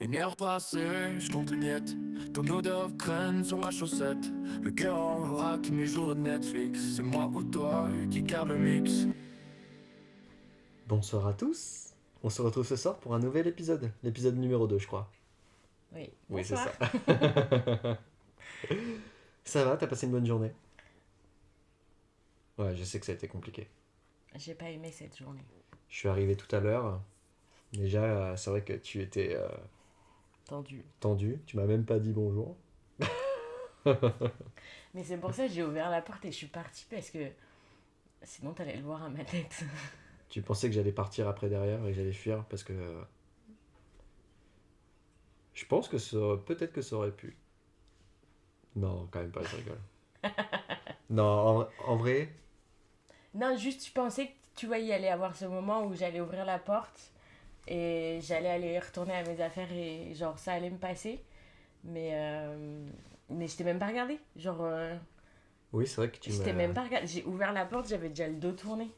Une heure passée, je compte net. Ton odeur traîne sur ma chaussette. Le cœur en vrac, mes jours de Netflix. C'est moi ou toi qui garde le mix. Bonsoir à tous. On se retrouve ce soir pour un nouvel épisode. L'épisode numéro 2, je crois. Oui, Oui, c'est bonsoir. ça. Ça va, t'as passé une bonne journée? Ouais, je sais que ça a été compliqué. J'ai pas aimé cette journée. Je suis arrivé tout à l'heure. Déjà, c'est vrai que tu étais Tendu. tendu. Tu m'as même pas dit bonjour. Mais c'est pour ça que j'ai ouvert la porte et je suis partie parce que sinon t'allais le voir à ma tête. Tu pensais que j'allais partir après derrière et que j'allais fuir parce que... je pense que peut-être que ça aurait pu. Non, quand même pas, je rigole. Non, en vrai, Non, juste je pensais que tu vois, il y allait avoir ce moment où j'allais ouvrir la porte et j'allais aller retourner à mes affaires et genre ça allait me passer. Mais je t'ai même pas regardé. oui, c'est vrai que tu Je m'as... t'ai même pas regardé. J'ai ouvert la porte, j'avais déjà le dos tourné.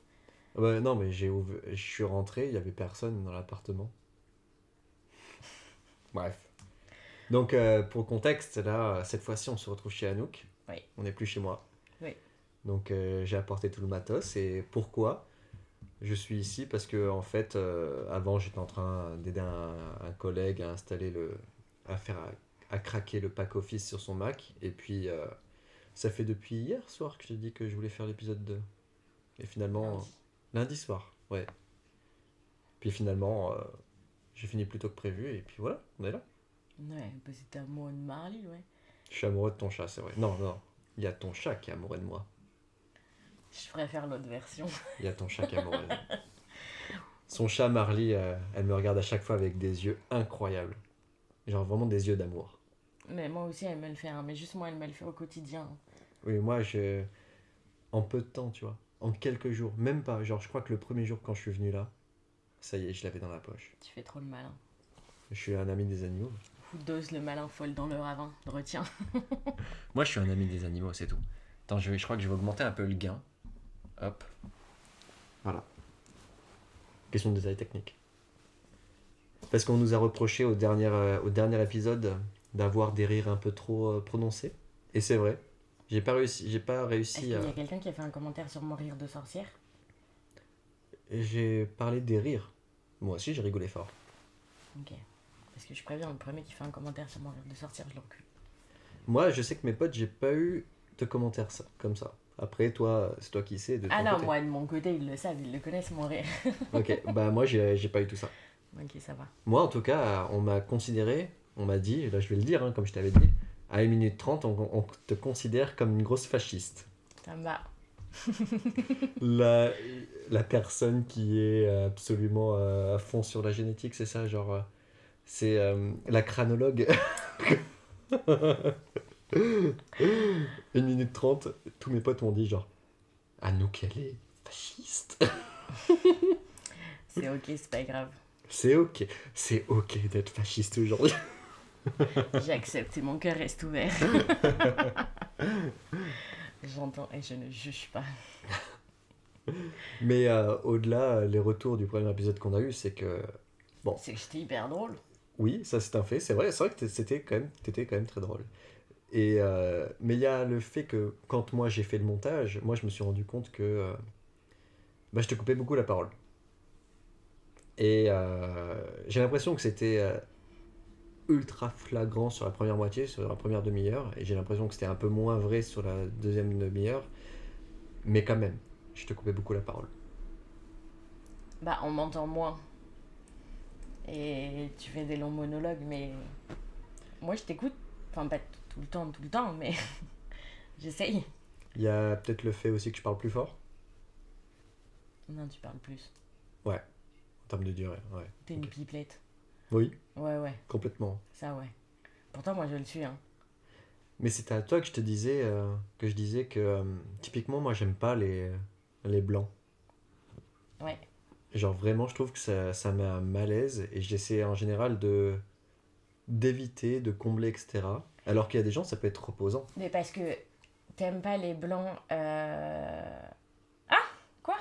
Non, mais je suis rentré, il y avait personne dans l'appartement. Bref. Donc, pour le contexte, là, cette fois-ci, on se retrouve chez Anouk. Oui. On n'est plus chez moi. Oui. Donc, j'ai apporté tout le matos. Et pourquoi je suis ici? Parce que, en fait, avant, j'étais en train d'aider un collègue à installer à craquer le pack Office sur son Mac. Et puis, ça fait depuis hier soir que je te dis que je voulais faire l'épisode 2. Et finalement, Lundi. lundi soir, ouais. Puis finalement, j'ai fini plus tôt que prévu. Et puis voilà, on est là. Ouais, bah c'était amoureux de Marley, ouais. Je suis amoureux de ton chat, c'est vrai. Non, non, il y a ton chat qui est amoureux de moi. Je préfère l'autre version. Il y a ton chat qui est amoureux de moi. Son chat Marley, elle me regarde à chaque fois avec des yeux incroyables. Genre vraiment des yeux d'amour. Mais moi aussi, elle me le fait, hein. Mais juste moi, elle me le fait au quotidien. Oui, en peu de temps, tu vois. En quelques jours, même pas. Genre, je crois que le premier jour quand je suis venu là, ça y est, je l'avais dans la poche. Tu fais trop le malin. Je suis un ami des animaux. Ou dose le malin folle dans le ravin. Retiens. Moi, je suis un ami des animaux, c'est tout. Attends, je crois que je vais augmenter un peu le gain. Hop. Voilà. Question de détail technique. Parce qu'on nous a reproché au dernier épisode d'avoir des rires un peu trop prononcés. Et c'est vrai. J'ai pas Est-ce réussi qu'il y à... a quelqu'un qui a fait un commentaire sur mon rire de sorcière? J'ai parlé des rires. Moi aussi, j'ai rigolé fort. Ok. Parce que je préviens, le premier qui fait un commentaire sur mon rire de sorcière, je l'encule. Moi, je sais que mes potes, j'ai pas eu de commentaires comme ça. Après, toi, c'est toi qui sais de ton Ah non, côté. moi de mon côté, ils le savent, ils le connaissent mon rire. Ok, bah moi, j'ai pas eu tout ça. Ok, ça va. Moi, en tout cas, on m'a considéré, on m'a dit, et là je vais le dire, hein, comme je t'avais dit, à 1 minute 30, on te considère comme une grosse fasciste. Ça me va. la, la personne qui est absolument à fond sur la génétique, c'est ça, genre, c'est la chronologue. 1 minute 30, tous mes potes m'ont dit genre, ah nous qu'elle est fasciste. C'est ok, c'est pas grave. C'est ok d'être fasciste aujourd'hui. J'ai accepté, mon cœur reste ouvert. J'entends et je ne juge pas. Mais au-delà, les retours du premier épisode qu'on a eu, c'est que, bon, C'est que j'étais hyper drôle. oui, ça c'est un fait, c'est vrai que t'étais quand même très drôle. Et, mais il y a le fait que quand moi j'ai fait le montage, moi je me suis rendu compte que bah, je te coupais beaucoup la parole. Et j'ai l'impression que c'était ultra flagrant sur la première moitié, sur la première demi-heure, et j'ai l'impression que c'était un peu moins vrai sur la deuxième demi-heure, mais quand même, je te coupais beaucoup la parole. Bah, on m'entend moins. Et tu fais des longs monologues, mais moi je t'écoute. Enfin, pas tout le temps, mais j'essaye. Il y a peut-être le fait aussi que je parle plus fort. Non, tu parles plus. Ouais, en termes de durée, ouais. T'es Ok. une pipelette. Oui, Ouais, complètement. ça ouais. Pourtant, moi je le suis, hein. Mais c'était à toi que je te disais, que je disais que typiquement moi j'aime pas les blancs. Ouais. Genre vraiment je trouve que ça met un malaise et j'essaie en général d'éviter, de combler, etc. Alors qu'il y a des gens ça peut être reposant. Mais parce que t'aimes pas les blancs. Ah, quoi?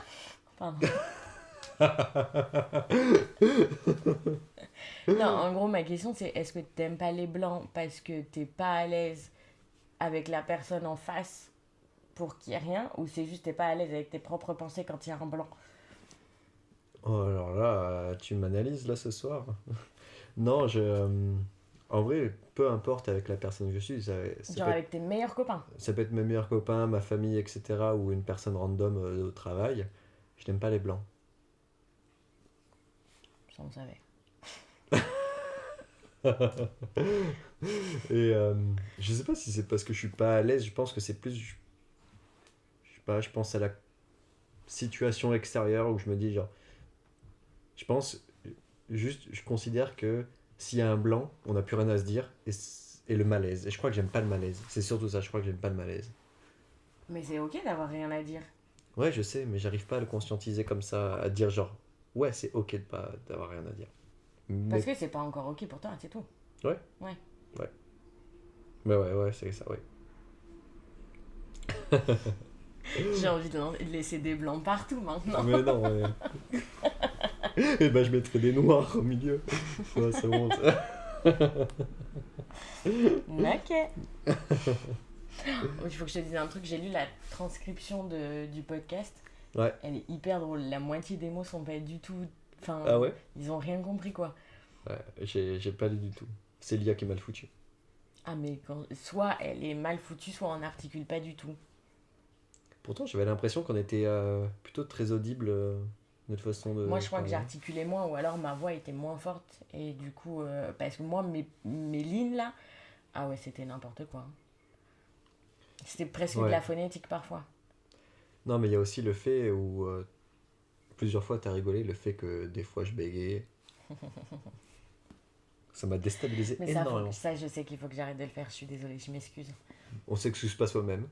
Pardon. Non, en gros, ma question c'est est-ce que t'aimes pas les blancs parce que t'es pas à l'aise avec la personne en face pour qu'il y ait rien, ou c'est juste t'es pas à l'aise avec tes propres pensées quand il y a un blanc? Oh, alors là, tu m'analyses là ce soir. Non, en vrai, peu importe avec la personne que je suis, Genre avec tes meilleurs copains. ça peut être mes meilleurs copains, ma famille, etc. ou une personne random au travail. Je n'aime pas les blancs. Ça, on savait. Et je sais pas si c'est parce que je suis pas à l'aise, je pense que c'est plus. Je sais pas, je pense à la situation extérieure où je me dis, genre. Je pense. Juste, je considère que s'il y a un blanc, on n'a plus rien à se dire. Et le malaise. Et je crois que j'aime pas le malaise. C'est surtout ça, je crois que j'aime pas le malaise. Mais c'est ok d'avoir rien à dire. Ouais, je sais, mais j'arrive pas à le conscientiser comme ça, à dire genre, ouais, c'est ok de pas d'avoir rien à dire. Parce Mais que c'est pas encore ok pour toi, c'est tout. ouais, Ouais. ouais. Mais ouais, c'est ça, ouais. J'ai envie de laisser des blancs partout maintenant. Mais non, ouais. Et ben je mettrais des noirs au milieu. Ouais, c'est bon. Ok. Il faut que je te dise un truc, j'ai lu la transcription du podcast. Ouais. Elle est hyper drôle. La moitié des mots sont pas du tout. Enfin, Ah ouais? ils ont rien compris quoi. Ouais, j'ai pas lu du tout. C'est l'IA qui est mal foutue. Ah, mais soit elle est mal foutue, soit on n'articule pas du tout. Pourtant, j'avais l'impression qu'on était plutôt très audible, notre façon de Moi, je crois que parler. j'articulais moins, ou alors ma voix était moins forte. Et du coup, parce que moi, mes lignes là, ah ouais, c'était n'importe quoi. C'était presque de Ouais. la phonétique parfois. Non, mais il y a aussi le fait où plusieurs fois t'as rigolé, le fait que des fois je bégayais. Ça m'a déstabilisé Mais énormément. ça, je sais qu'il faut que j'arrête de le faire. Je suis désolée, je m'excuse. On s'excuse pas soi-même.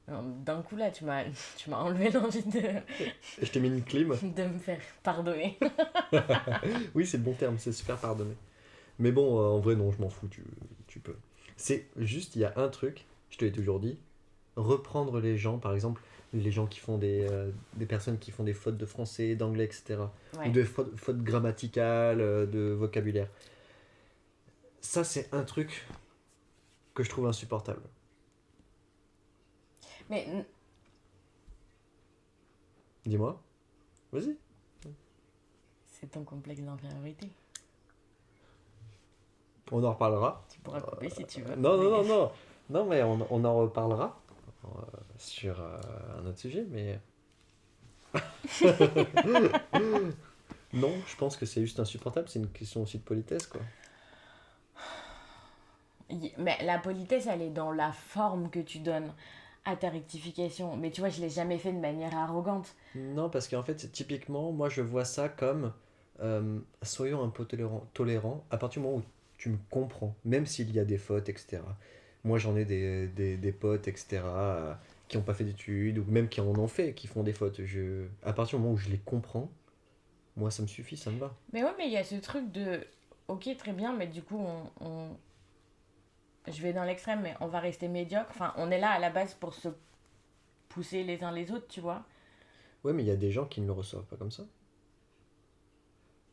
D'un coup là, tu m'as enlevé l'envie Et je t'ai mis une clim. de me faire pardonner. Oui, c'est le bon terme, c'est se faire pardonner. Mais bon, en vrai, non, je m'en fous, tu peux. C'est juste, il y a un truc, je te l'ai toujours dit, reprendre les gens, par exemple, les gens qui font des personnes qui font des fautes de français, d'anglais, etc. Ouais. Ou des fautes grammaticales, de vocabulaire. Ça, c'est un truc que je trouve insupportable. Mais Dis-moi. Vas-y. c'est ton complexe d'infériorité. On en reparlera. Tu pourras couper si tu veux. Non, mais- non, non, non. Non, mais on en reparlera sur un autre sujet, mais... Non, je pense que c'est juste insupportable, c'est une question aussi de politesse, quoi. Mais la politesse, elle est dans la forme que tu donnes à ta rectification. Mais tu vois, je l'ai jamais fait de manière arrogante. Non, parce qu'en fait, typiquement, moi, je vois ça comme... soyons un peu tolérants à partir du moment où tu me comprends, même s'il y a des fautes, etc. Moi, j'en ai des potes, etc., qui n'ont pas fait d'études, ou même qui en ont fait, qui font des fautes. À partir du moment où je les comprends, moi, ça me suffit, ça me va. Mais ouais, mais il y a ce truc de. Ok, très bien, mais du coup, je vais dans l'extrême, mais on va rester médiocre. Enfin, on est là à la base pour se pousser les uns les autres, tu vois. Ouais, mais il y a des gens qui ne le reçoivent pas comme ça.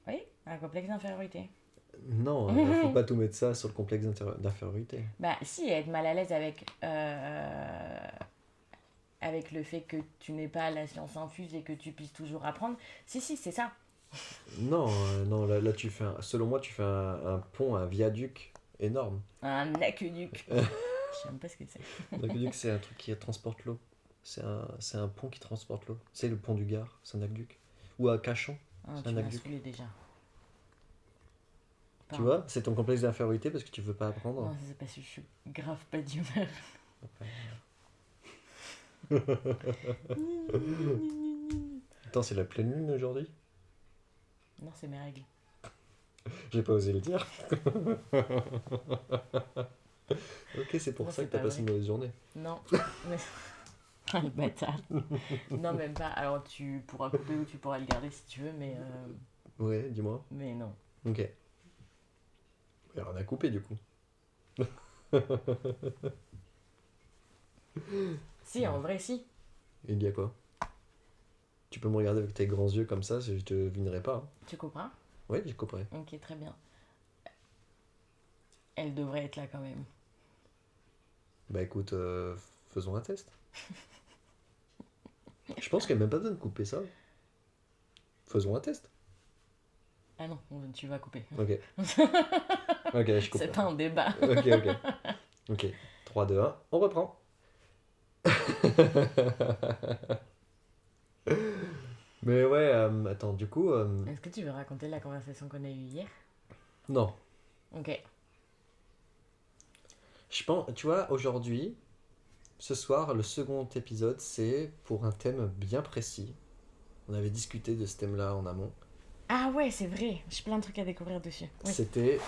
Oui, un complexe d'infériorité. Non, faut pas tout mettre ça sur le complexe d'infériorité. Bah, si, être mal à l'aise avec le fait que tu n'aies pas la science infuse et que tu puisses toujours apprendre. Si, c'est ça. Non, non, là tu fais selon moi, tu fais un pont, un viaduc énorme. Un aqueduc. Je sais même pas ce que c'est. Un aqueduc, c'est un truc qui transporte l'eau. C'est un pont qui transporte l'eau. C'est le pont du Gard, c'est un aqueduc. Ou à Cachan, Ah, c'est tu un m'as aqueduc. saoulé déjà. Tu vois, c'est ton complexe d'infériorité parce que tu veux pas apprendre. Non, c'est parce que je suis grave pas d'humeur. Attends, c'est la pleine lune aujourd'hui? Non, c'est mes règles. J'ai pas osé le dire. Ok, c'est pour Non, ça c'est que t'as pas passé une vrai. mauvaise journée. Non. Mais... Ah, le bâtard. Non, même pas. Alors, tu pourras couper ou tu pourras le garder si tu veux, Ouais, dis-moi. mais non. Ok. Il y a rien à couper du coup. Si, en vrai, si. Il y a quoi? Tu peux me regarder avec tes grands yeux comme ça, je te devinerai pas. Hein. Tu comprends? Oui, j'ai compris. Ok, très bien. Elle devrait être là quand même. Bah écoute, faisons un test. Je pense qu'il n'y a même pas besoin de couper ça. Faisons un test. Ah non, tu vas couper. Ok. Ok, je coupe. C'est pas un débat. Ok, ok. Ok. 3, 2, 1, on reprend. Mais ouais, attends, du coup, Est-ce que tu veux raconter la conversation qu'on a eue hier? non. Ok. Je pense, tu vois, aujourd'hui, ce soir, le second épisode, c'est pour un thème bien précis. On avait discuté de ce thème-là en amont. Ah ouais, c'est vrai. J'ai plein de trucs à découvrir dessus. Oui. C'était...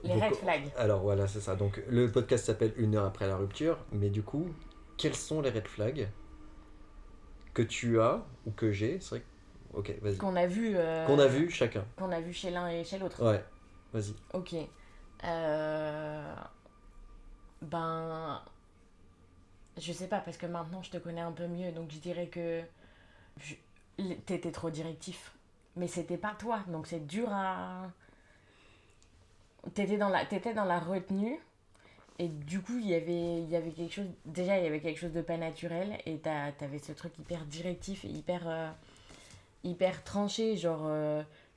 Les vos red co- flags. Alors voilà, c'est ça. Donc le podcast s'appelle Une heure après la rupture, mais du coup, quels sont les red flags que tu as ou que j'ai? C'est vrai que... Ok, vas-y. Qu'on a vu. Qu'on a vu chacun. Qu'on a vu chez l'un et chez l'autre. Ouais, vas-y. Ok. Ben. Je sais pas, parce que maintenant je te connais un peu mieux, donc je dirais que. T'étais trop directif. Mais c'était pas toi, donc c'est dur à. T'étais dans la retenue, et du coup il y avait quelque chose. Déjà, il y avait quelque chose de pas naturel, et t'avais ce truc hyper directif et hyper tranché, genre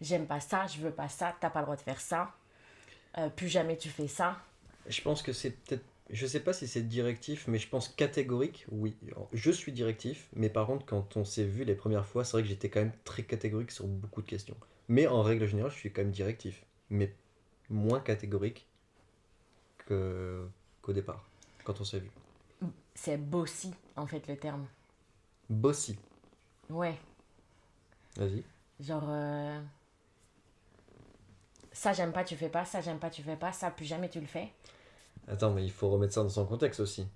j'aime pas ça, je veux pas ça, t'as pas le droit de faire ça, plus jamais tu fais ça. Je pense que c'est peut-être... Je sais pas si c'est directif, mais je pense catégorique, oui. Je suis directif, mais par contre, quand on s'est vu les premières fois, c'est vrai que j'étais quand même très catégorique sur beaucoup de questions. Mais en règle générale, je suis quand même directif. Mais moins catégorique que... qu'au départ, quand on s'est vu. C'est bossy en fait le terme. Bossy. Ouais, Vas-y. genre ça j'aime pas, tu fais pas, ça j'aime pas, tu fais pas, ça plus jamais tu le fais. Attends, mais il faut remettre ça dans son contexte aussi.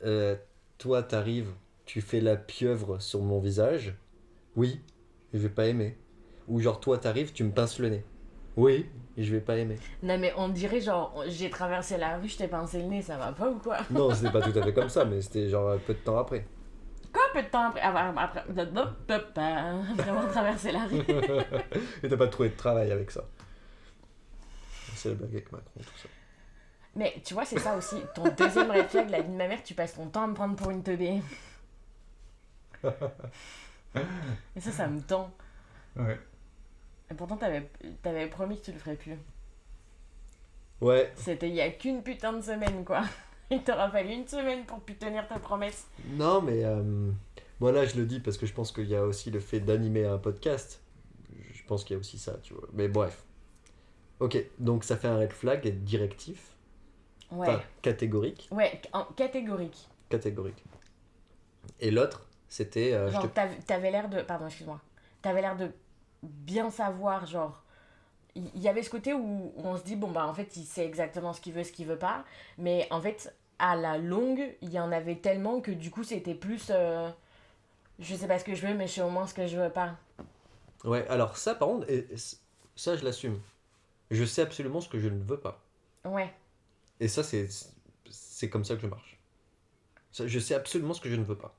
Euh, Toi, t'arrives, tu fais la pieuvre sur mon visage. Oui, je vais pas aimer. Ou genre, toi, t'arrives, tu me pinces le nez. Oui, je vais pas aimer. Non mais on dirait genre j'ai traversé la rue, je t'ai pincé le nez, ça va pas ou quoi? Non, c'était pas tout à fait comme ça, mais c'était genre un peu de temps après. Quoi, peu de temps après, après avoir traversé la rue. Et t'as pas trouvé de travail avec ça. C'est la blague avec Macron, tout ça. Mais tu vois, c'est ça aussi. Ton deuxième red flag, la vie de ma mère, tu passes ton temps à me prendre pour une teubée. Et ça me tend. Ouais. Et pourtant, t'avais promis que tu le ferais plus. Ouais. C'était il y a qu'une putain de semaine, quoi. Il t'aura fallu une semaine pour plus tenir ta promesse. Non, mais moi là, je le dis parce que je pense qu'il y a aussi le fait d'animer un podcast. Je pense qu'il y a aussi ça, tu vois. Mais bref. Ok, donc ça fait un red flag directif. Ouais. Enfin, catégorique. Ouais, catégorique. Catégorique. Et l'autre, c'était... Genre, t'avais l'air de... Pardon, excuse-moi. T'avais l'air de bien savoir, genre... Il y avait ce côté où on se dit, bon, bah, en fait, il sait exactement ce qu'il veut pas. Mais en fait, à la longue, il y en avait tellement que du coup, c'était plus... je sais pas ce que je veux, mais je sais au moins ce que je veux pas. Ouais, alors ça, par contre, ça, je l'assume. Je sais absolument ce que je ne veux pas. Ouais. Et ça, c'est comme ça que je marche. Ça, je sais absolument ce que je ne veux pas.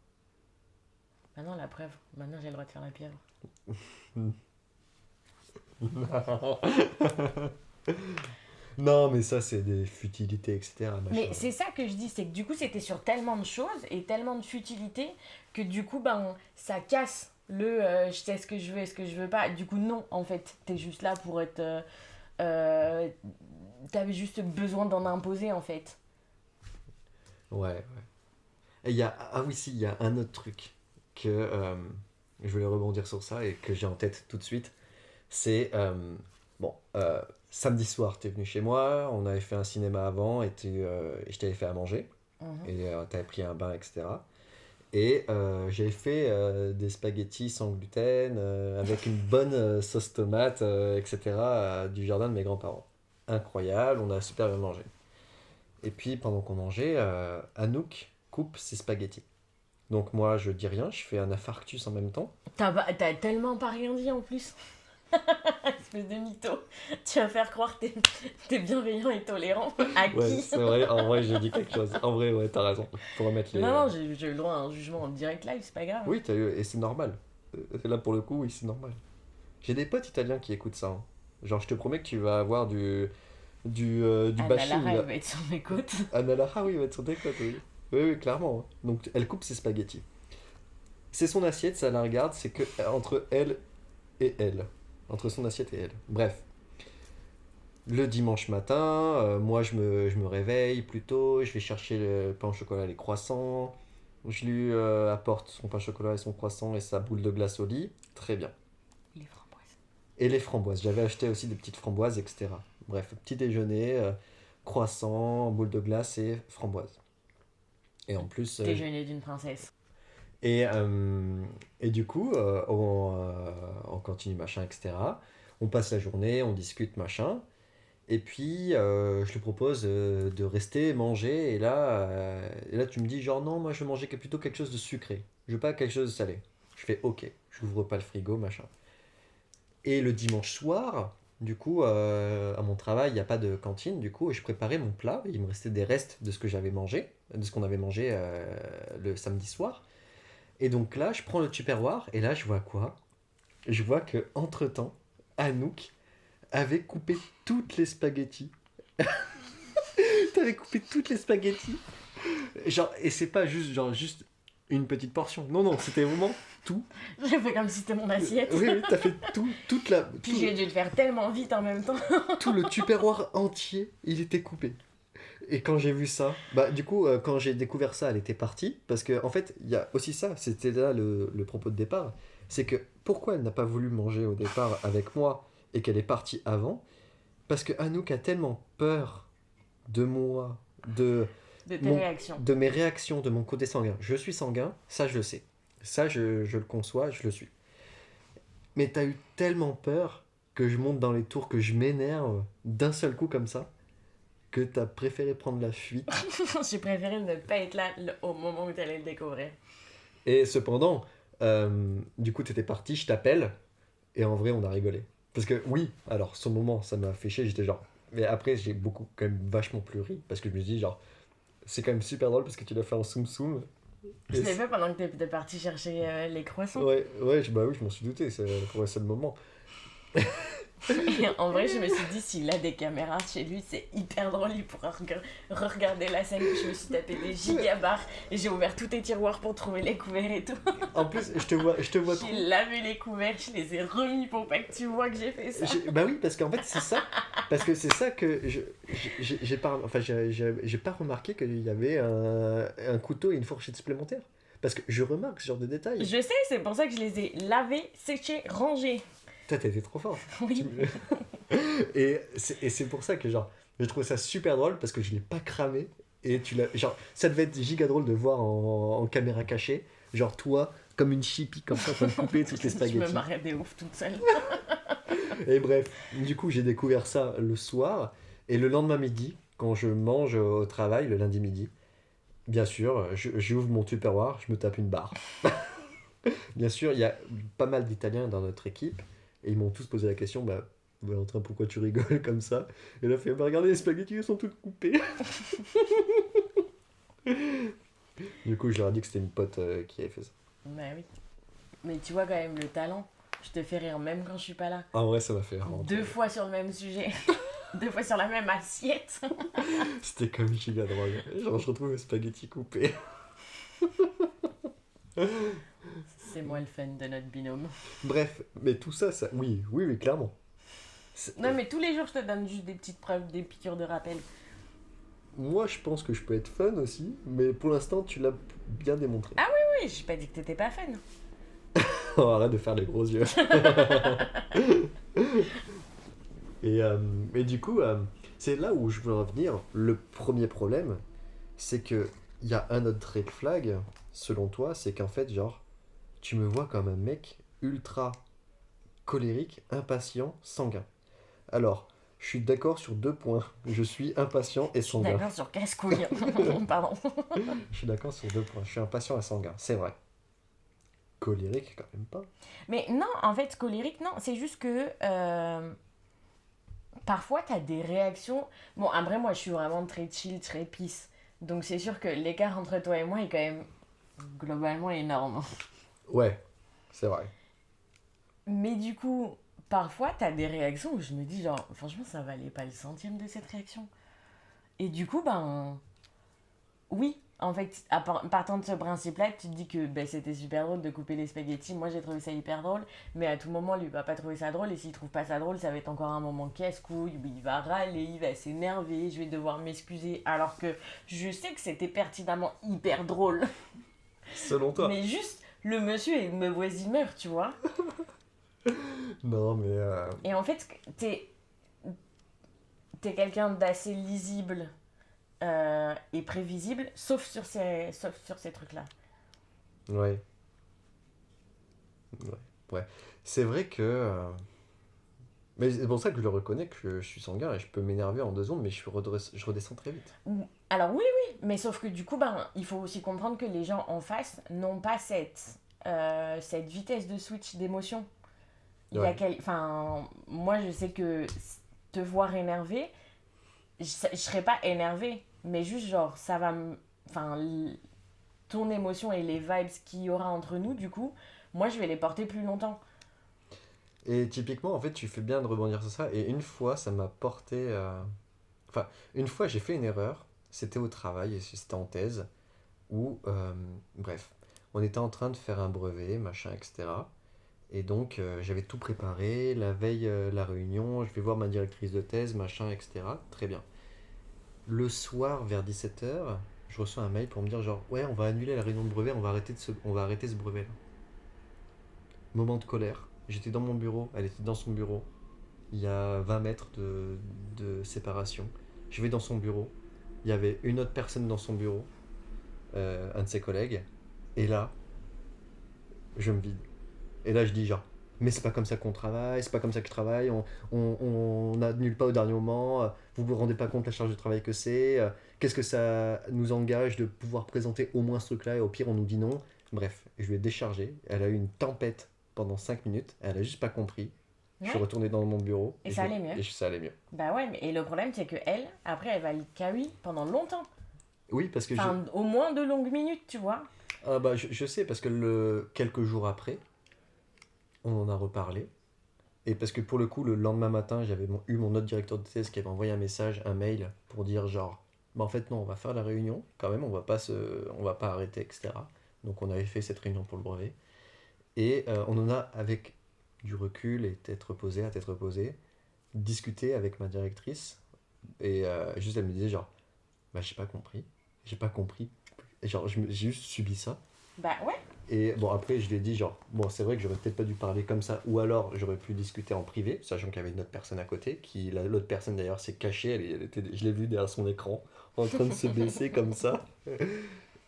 Maintenant, la preuve. Maintenant, j'ai le droit de faire la pieuvre. Non, mais ça, c'est des futilités, etc. machin. Mais c'est ça que je dis, c'est que du coup, c'était sur tellement de choses et tellement de futilités que du coup, ben, ça casse le je sais ce que je veux et ce que je veux pas. Du coup, non, en fait, t'es juste là pour être. T'avais juste besoin d'en imposer, en fait. Ouais, ouais. Et il y a... Ah oui, si, il y a un autre truc que je voulais rebondir sur ça et que j'ai en tête tout de suite. C'est... bon, samedi soir, t'es venu chez moi, on avait fait un cinéma avant et je t'avais fait à manger. Mhm. Et t'avais pris un bain, etc. Et j'avais fait des spaghettis sans gluten avec une bonne sauce tomate, etc. Du jardin de mes grands-parents. Incroyable, on a super bien mangé. Et puis pendant qu'on mangeait, Anouk coupe ses spaghettis. Donc moi je dis rien, je fais un infarctus en même temps. T'as tellement pas rien dit en plus. Espèce de mytho. Tu vas faire croire que t'es bienveillant et tolérant. À Ouais, qui? c'est vrai, en vrai, j'ai dit quelque chose. En vrai, ouais, t'as raison. Faut remettre les. Non, j'ai eu le droit à un jugement en direct live, c'est pas grave. Oui, t'as eu, et c'est normal. Là, pour le coup, oui, c'est normal. J'ai des potes italiens qui écoutent ça, hein. Genre, je te promets que tu vas avoir du Anna bashing, Lara, elle là. va être sur mes côtes. Anna Lara, oui, va être sur tes côtes, oui. Oui, oui, clairement, hein. Donc, elle coupe ses spaghettis. C'est son assiette, ça la regarde, c'est que entre elle et elle. Entre son assiette et elle. Bref. Le dimanche matin, moi je me réveille plus tôt, je vais chercher le pain au chocolat et les croissants. Je lui apporte son pain au chocolat et son croissant et sa boule de glace au lit. Très bien. Les framboises. Et les framboises. J'avais acheté aussi des petites framboises, etc. Bref, petit déjeuner, croissant, boule de glace et framboises. Et en plus, Déjeuner d'une princesse. Et, du coup, on continue, machin, etc. On passe la journée, on discute, machin. Et puis, je lui propose de rester manger. Et là, tu me dis, genre, non, moi, je veux manger plutôt quelque chose de sucré. Je veux pas quelque chose de salé. Je fais, ok, j'ouvre pas le frigo, machin. Et le dimanche soir, du coup, à mon travail, il n'y a pas de cantine. Du coup, je préparais mon plat. Il me restait des restes de ce que j'avais mangé, de ce qu'on avait mangé le samedi soir. Et donc là, je prends le tupperware et là, je vois quoi? Je vois que entre-temps, Anouk avait coupé toutes les spaghettis. T'avais coupé toutes les spaghettis. Genre, et c'est pas juste, genre, juste une petite portion. Non, non, c'était vraiment tout. J'ai fait comme si c'était mon assiette. Oui, oui, t'as fait tout, Puis j'ai dû le faire tellement vite en même temps. tout le tupperware entier, il était coupé. Et quand j'ai vu ça, bah du coup, quand j'ai découvert ça, elle était partie. Parce que en fait, il y a aussi ça, c'était là le propos de départ. C'est que pourquoi elle n'a pas voulu manger au départ avec moi et qu'elle est partie avant? Parce que Anouk a tellement peur de moi, De tes mon- réactions. de mes réactions, de mon côté sanguin. Je suis sanguin, ça je le sais. Ça je le conçois, je le suis. Mais t'as eu tellement peur que je monte dans les tours, que je m'énerve d'un seul coup comme ça, que t'as préféré prendre la fuite. J'ai préféré ne pas être là au moment où tu allais le découvrir. Et cependant, du coup, t'étais parti, je t'appelle, et en vrai, on a rigolé. Parce que oui, alors, ce moment, ça m'a fait chier, j'étais genre... Mais après, j'ai beaucoup, quand même, vachement plus ri, parce que je me dis, genre, c'est quand même super drôle, parce que tu l'as fait en soum-soum. Je l'ai fait pendant que t'es parti chercher les croissants. Ouais, ouais, bah oui, je m'en suis douté, c'est pour ça le moment. Et en vrai, je me suis dit, s'il a des caméras chez lui, c'est hyper drôle, il pourra re-regarder la scène. Je me suis tapé des gigabarres et j'ai ouvert tous tes tiroirs pour trouver les couverts et tout. En plus, je te vois trop... J'ai lavé les couverts, je les ai remis pour pas que tu vois que j'ai fait ça. Bah oui, parce qu'en fait, c'est ça. Parce que c'est ça que j'ai pas, enfin, j'ai pas remarqué qu'il y avait un couteau et une fourchette supplémentaire. Parce que je remarque ce genre de détails. Je sais, c'est pour ça que je les ai lavés, séchés, rangés. Toi, t'as été trop fort. Oui. Et c'est pour ça que, genre, je trouve ça super drôle parce que je l'ai pas cramé. Et tu l'as. Genre, ça devait être giga drôle de voir en caméra cachée. Genre, toi, comme une chippie, comme ça, en train de couper toutes les Je me spaghettis. marrais des ouf toute seule. Et bref, du coup, j'ai découvert ça le soir. Et le lendemain midi, quand je mange au travail, le lundi midi, bien sûr, j'ouvre mon Tupperware, je me tape une barre. Bien sûr, il y a pas mal d'Italiens dans notre équipe. Et ils m'ont tous posé la question, bah, Valentin, pourquoi tu rigoles comme ça? Et là, fait, bah, regardez, les spaghettis, elles sont toutes coupées. Du coup, je leur ai dit que c'était une pote qui avait fait ça. Bah oui. Mais tu vois quand même le talent. Je te fais rire même quand je suis pas là. En vrai, ça m'a fait rire. 2 fois sur le même sujet. 2 fois sur la même assiette. C'était comme giga drôle. Genre, je retrouve mes spaghettis coupés. C'est moi le fan de notre binôme. Bref, mais tout ça, oui, oui, oui, clairement. Non mais tous les jours je te donne juste des petites preuves, des piqûres de rappel. Moi, je pense que je peux être fun aussi, mais pour l'instant, tu l'as bien démontré. Ah oui, j'ai pas dit que t'étais pas fan. Oh, arrête de faire les gros yeux. Et du coup, c'est là où je veux en venir. Le premier problème, c'est que il y a un autre red flag, selon toi, c'est qu'en fait, genre, tu me vois comme un mec ultra colérique, impatient, sanguin. Alors, je suis d'accord sur 2 points. Je suis impatient et sanguin. D'accord sur casse-couille. Pardon. Je suis d'accord sur 2 points. Je suis impatient et sanguin, c'est vrai. Colérique, quand même pas. Mais non, en fait, colérique, non. C'est juste que parfois, t'as des réactions. Bon, après, moi, je suis vraiment très chill, très peace. Donc, c'est sûr que l'écart entre toi et moi est quand même globalement énorme. Ouais, c'est vrai. Mais du coup, parfois, t'as des réactions où je me dis, genre, franchement, ça valait pas le centième de cette réaction. Et du coup, ben, oui, en fait, partant de ce principe-là, tu te dis que ben, c'était super drôle de couper les spaghettis. Moi, j'ai trouvé ça hyper drôle, mais à tout moment, lui va pas trouver ça drôle. Et s'il trouve pas ça drôle, ça va être encore un moment casse-couille où il va râler, il va s'énerver, je vais devoir m'excuser. Alors que je sais que c'était pertinemment hyper drôle. Selon toi. Mais juste, le monsieur est de mauvaise humeur, tu vois. Non, mais... Et en fait, t'es quelqu'un d'assez lisible et prévisible, sauf sur ces trucs-là. Ouais. Ouais. Ouais. C'est vrai que... Mais c'est pour ça que je le reconnais que je suis sanguin et je peux m'énerver en 2 secondes, mais je redescends très vite. Alors oui, oui, mais sauf que du coup, ben, il faut aussi comprendre que les gens en face n'ont pas cette vitesse de switch d'émotion. Ouais. Enfin, moi, je sais que te voir énervé, je serais pas énervé, mais juste genre, ça va me... Enfin, ton émotion et les vibes qu'il y aura entre nous, du coup, moi, je vais les porter plus longtemps. Et typiquement, en fait, tu fais bien de rebondir sur ça. Et une fois, ça m'a porté... Enfin, une fois, j'ai fait une erreur. C'était au travail, et c'était en thèse, où... bref, on était en train de faire un brevet, machin, etc. Et donc, j'avais tout préparé. La veille, la réunion, je vais voir ma directrice de thèse, machin, etc. Très bien. Le soir, vers 17h, je reçois un mail pour me dire genre, ouais, on va annuler la réunion de brevet, on va arrêter ce brevet-là. Moment de colère. J'étais dans mon bureau, elle était dans son bureau. Il y a 20 mètres de séparation. Je vais dans son bureau. Il y avait une autre personne dans son bureau, un de ses collègues. Et là, je me vide. Et là, je dis genre, mais c'est pas comme ça qu'on travaille, c'est pas comme ça que je travaille, on n'annule pas au dernier moment, vous vous rendez pas compte la charge de travail que c'est, qu'est-ce que ça nous engage de pouvoir présenter au moins ce truc-là, et au pire on nous dit non. Bref, je lui ai déchargé, elle a eu une tempête pendant 5 minutes, elle a juste pas compris. Je suis Ouais. retourné dans mon bureau Et ça allait mieux. et ça allait mieux. Bah ouais, et le problème, c'est que elle, après, elle va le cahui pendant longtemps. Oui, parce que Enfin, au moins de longues minutes, tu vois. ah bah, je sais, parce que quelques jours après, on en a reparlé. Et parce que pour le coup, le lendemain matin, j'avais eu mon autre directeur de thèse qui avait envoyé un message, un mail, pour dire genre, bah en fait non, on va faire la réunion, quand même, on va pas arrêter, etc. Donc on avait fait cette réunion pour le brevet. Et on en a, avec du recul et à tête reposée, discuté avec ma directrice. Et juste elle me disait genre, bah j'ai pas compris. Et genre, j'ai juste subi ça. Bah ouais. Et bon, après, je lui ai dit, genre, bon, c'est vrai que j'aurais peut-être pas dû parler comme ça, ou alors j'aurais pu discuter en privé, sachant qu'il y avait une autre personne à côté, l'autre personne d'ailleurs s'est cachée, je l'ai vue derrière son écran, en train de se baisser comme ça.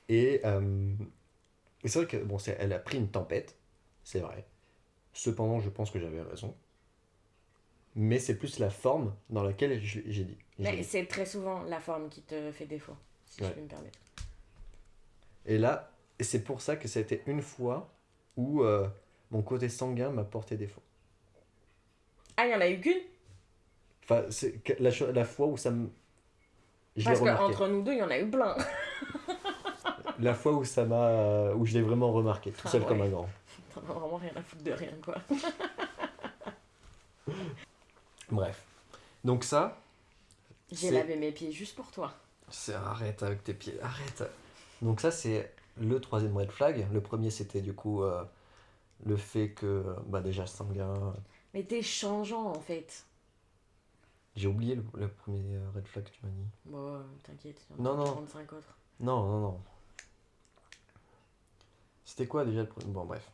Et, et c'est vrai que, bon, elle a pris une tempête, c'est vrai. Cependant, je pense que j'avais raison. Mais c'est plus la forme dans laquelle j'ai dit. Mais c'est très souvent la forme qui te fait défaut, si je Ouais. peux me permettre. Et là, c'est pour ça que ça a été une fois où mon côté sanguin m'a porté défaut. Ah, il y en a eu qu'une? Enfin, c'est la fois où ça me. Je l'ai Parce remarqué. qu'entre nous deux, il y en a eu plein. La fois où ça m'a. Où je l'ai vraiment remarqué, tout Ah seul ouais. comme un grand. T'en as vraiment rien à foutre de rien, quoi. Bref. Donc ça. J'ai c'est- lavé mes pieds juste pour toi. Arrête avec tes pieds, arrête. Donc ça, c'est le troisième red flag. Le premier, c'était du coup le fait que, bah déjà sanguin. Mais t'es changeant, en fait. J'ai oublié le premier red flag que tu m'as dit. Bon, t'inquiète, il y en Non, a non. 45 autres. Non, non, non. C'était quoi déjà le premier? Bon, bref.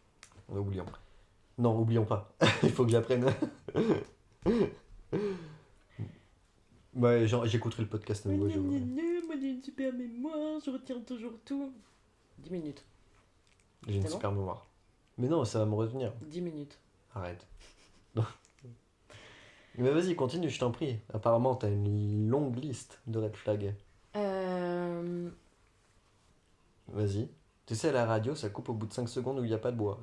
Oublions. Non, oublions pas. Il faut que j'apprenne. Ouais, genre, j'écouterai le podcast à nouveau. Moi j'ai une super mémoire, je retiens toujours tout. 10 minutes. J'ai une C'est bon super mémoire. Mais non, ça va me revenir. 10 minutes. Arrête. Mais vas-y, continue, je t'en prie. Apparemment, t'as une longue liste de red flags. Euh... Vas-y. Tu sais, à la radio, ça coupe au bout de 5 secondes où il n'y a pas de voix.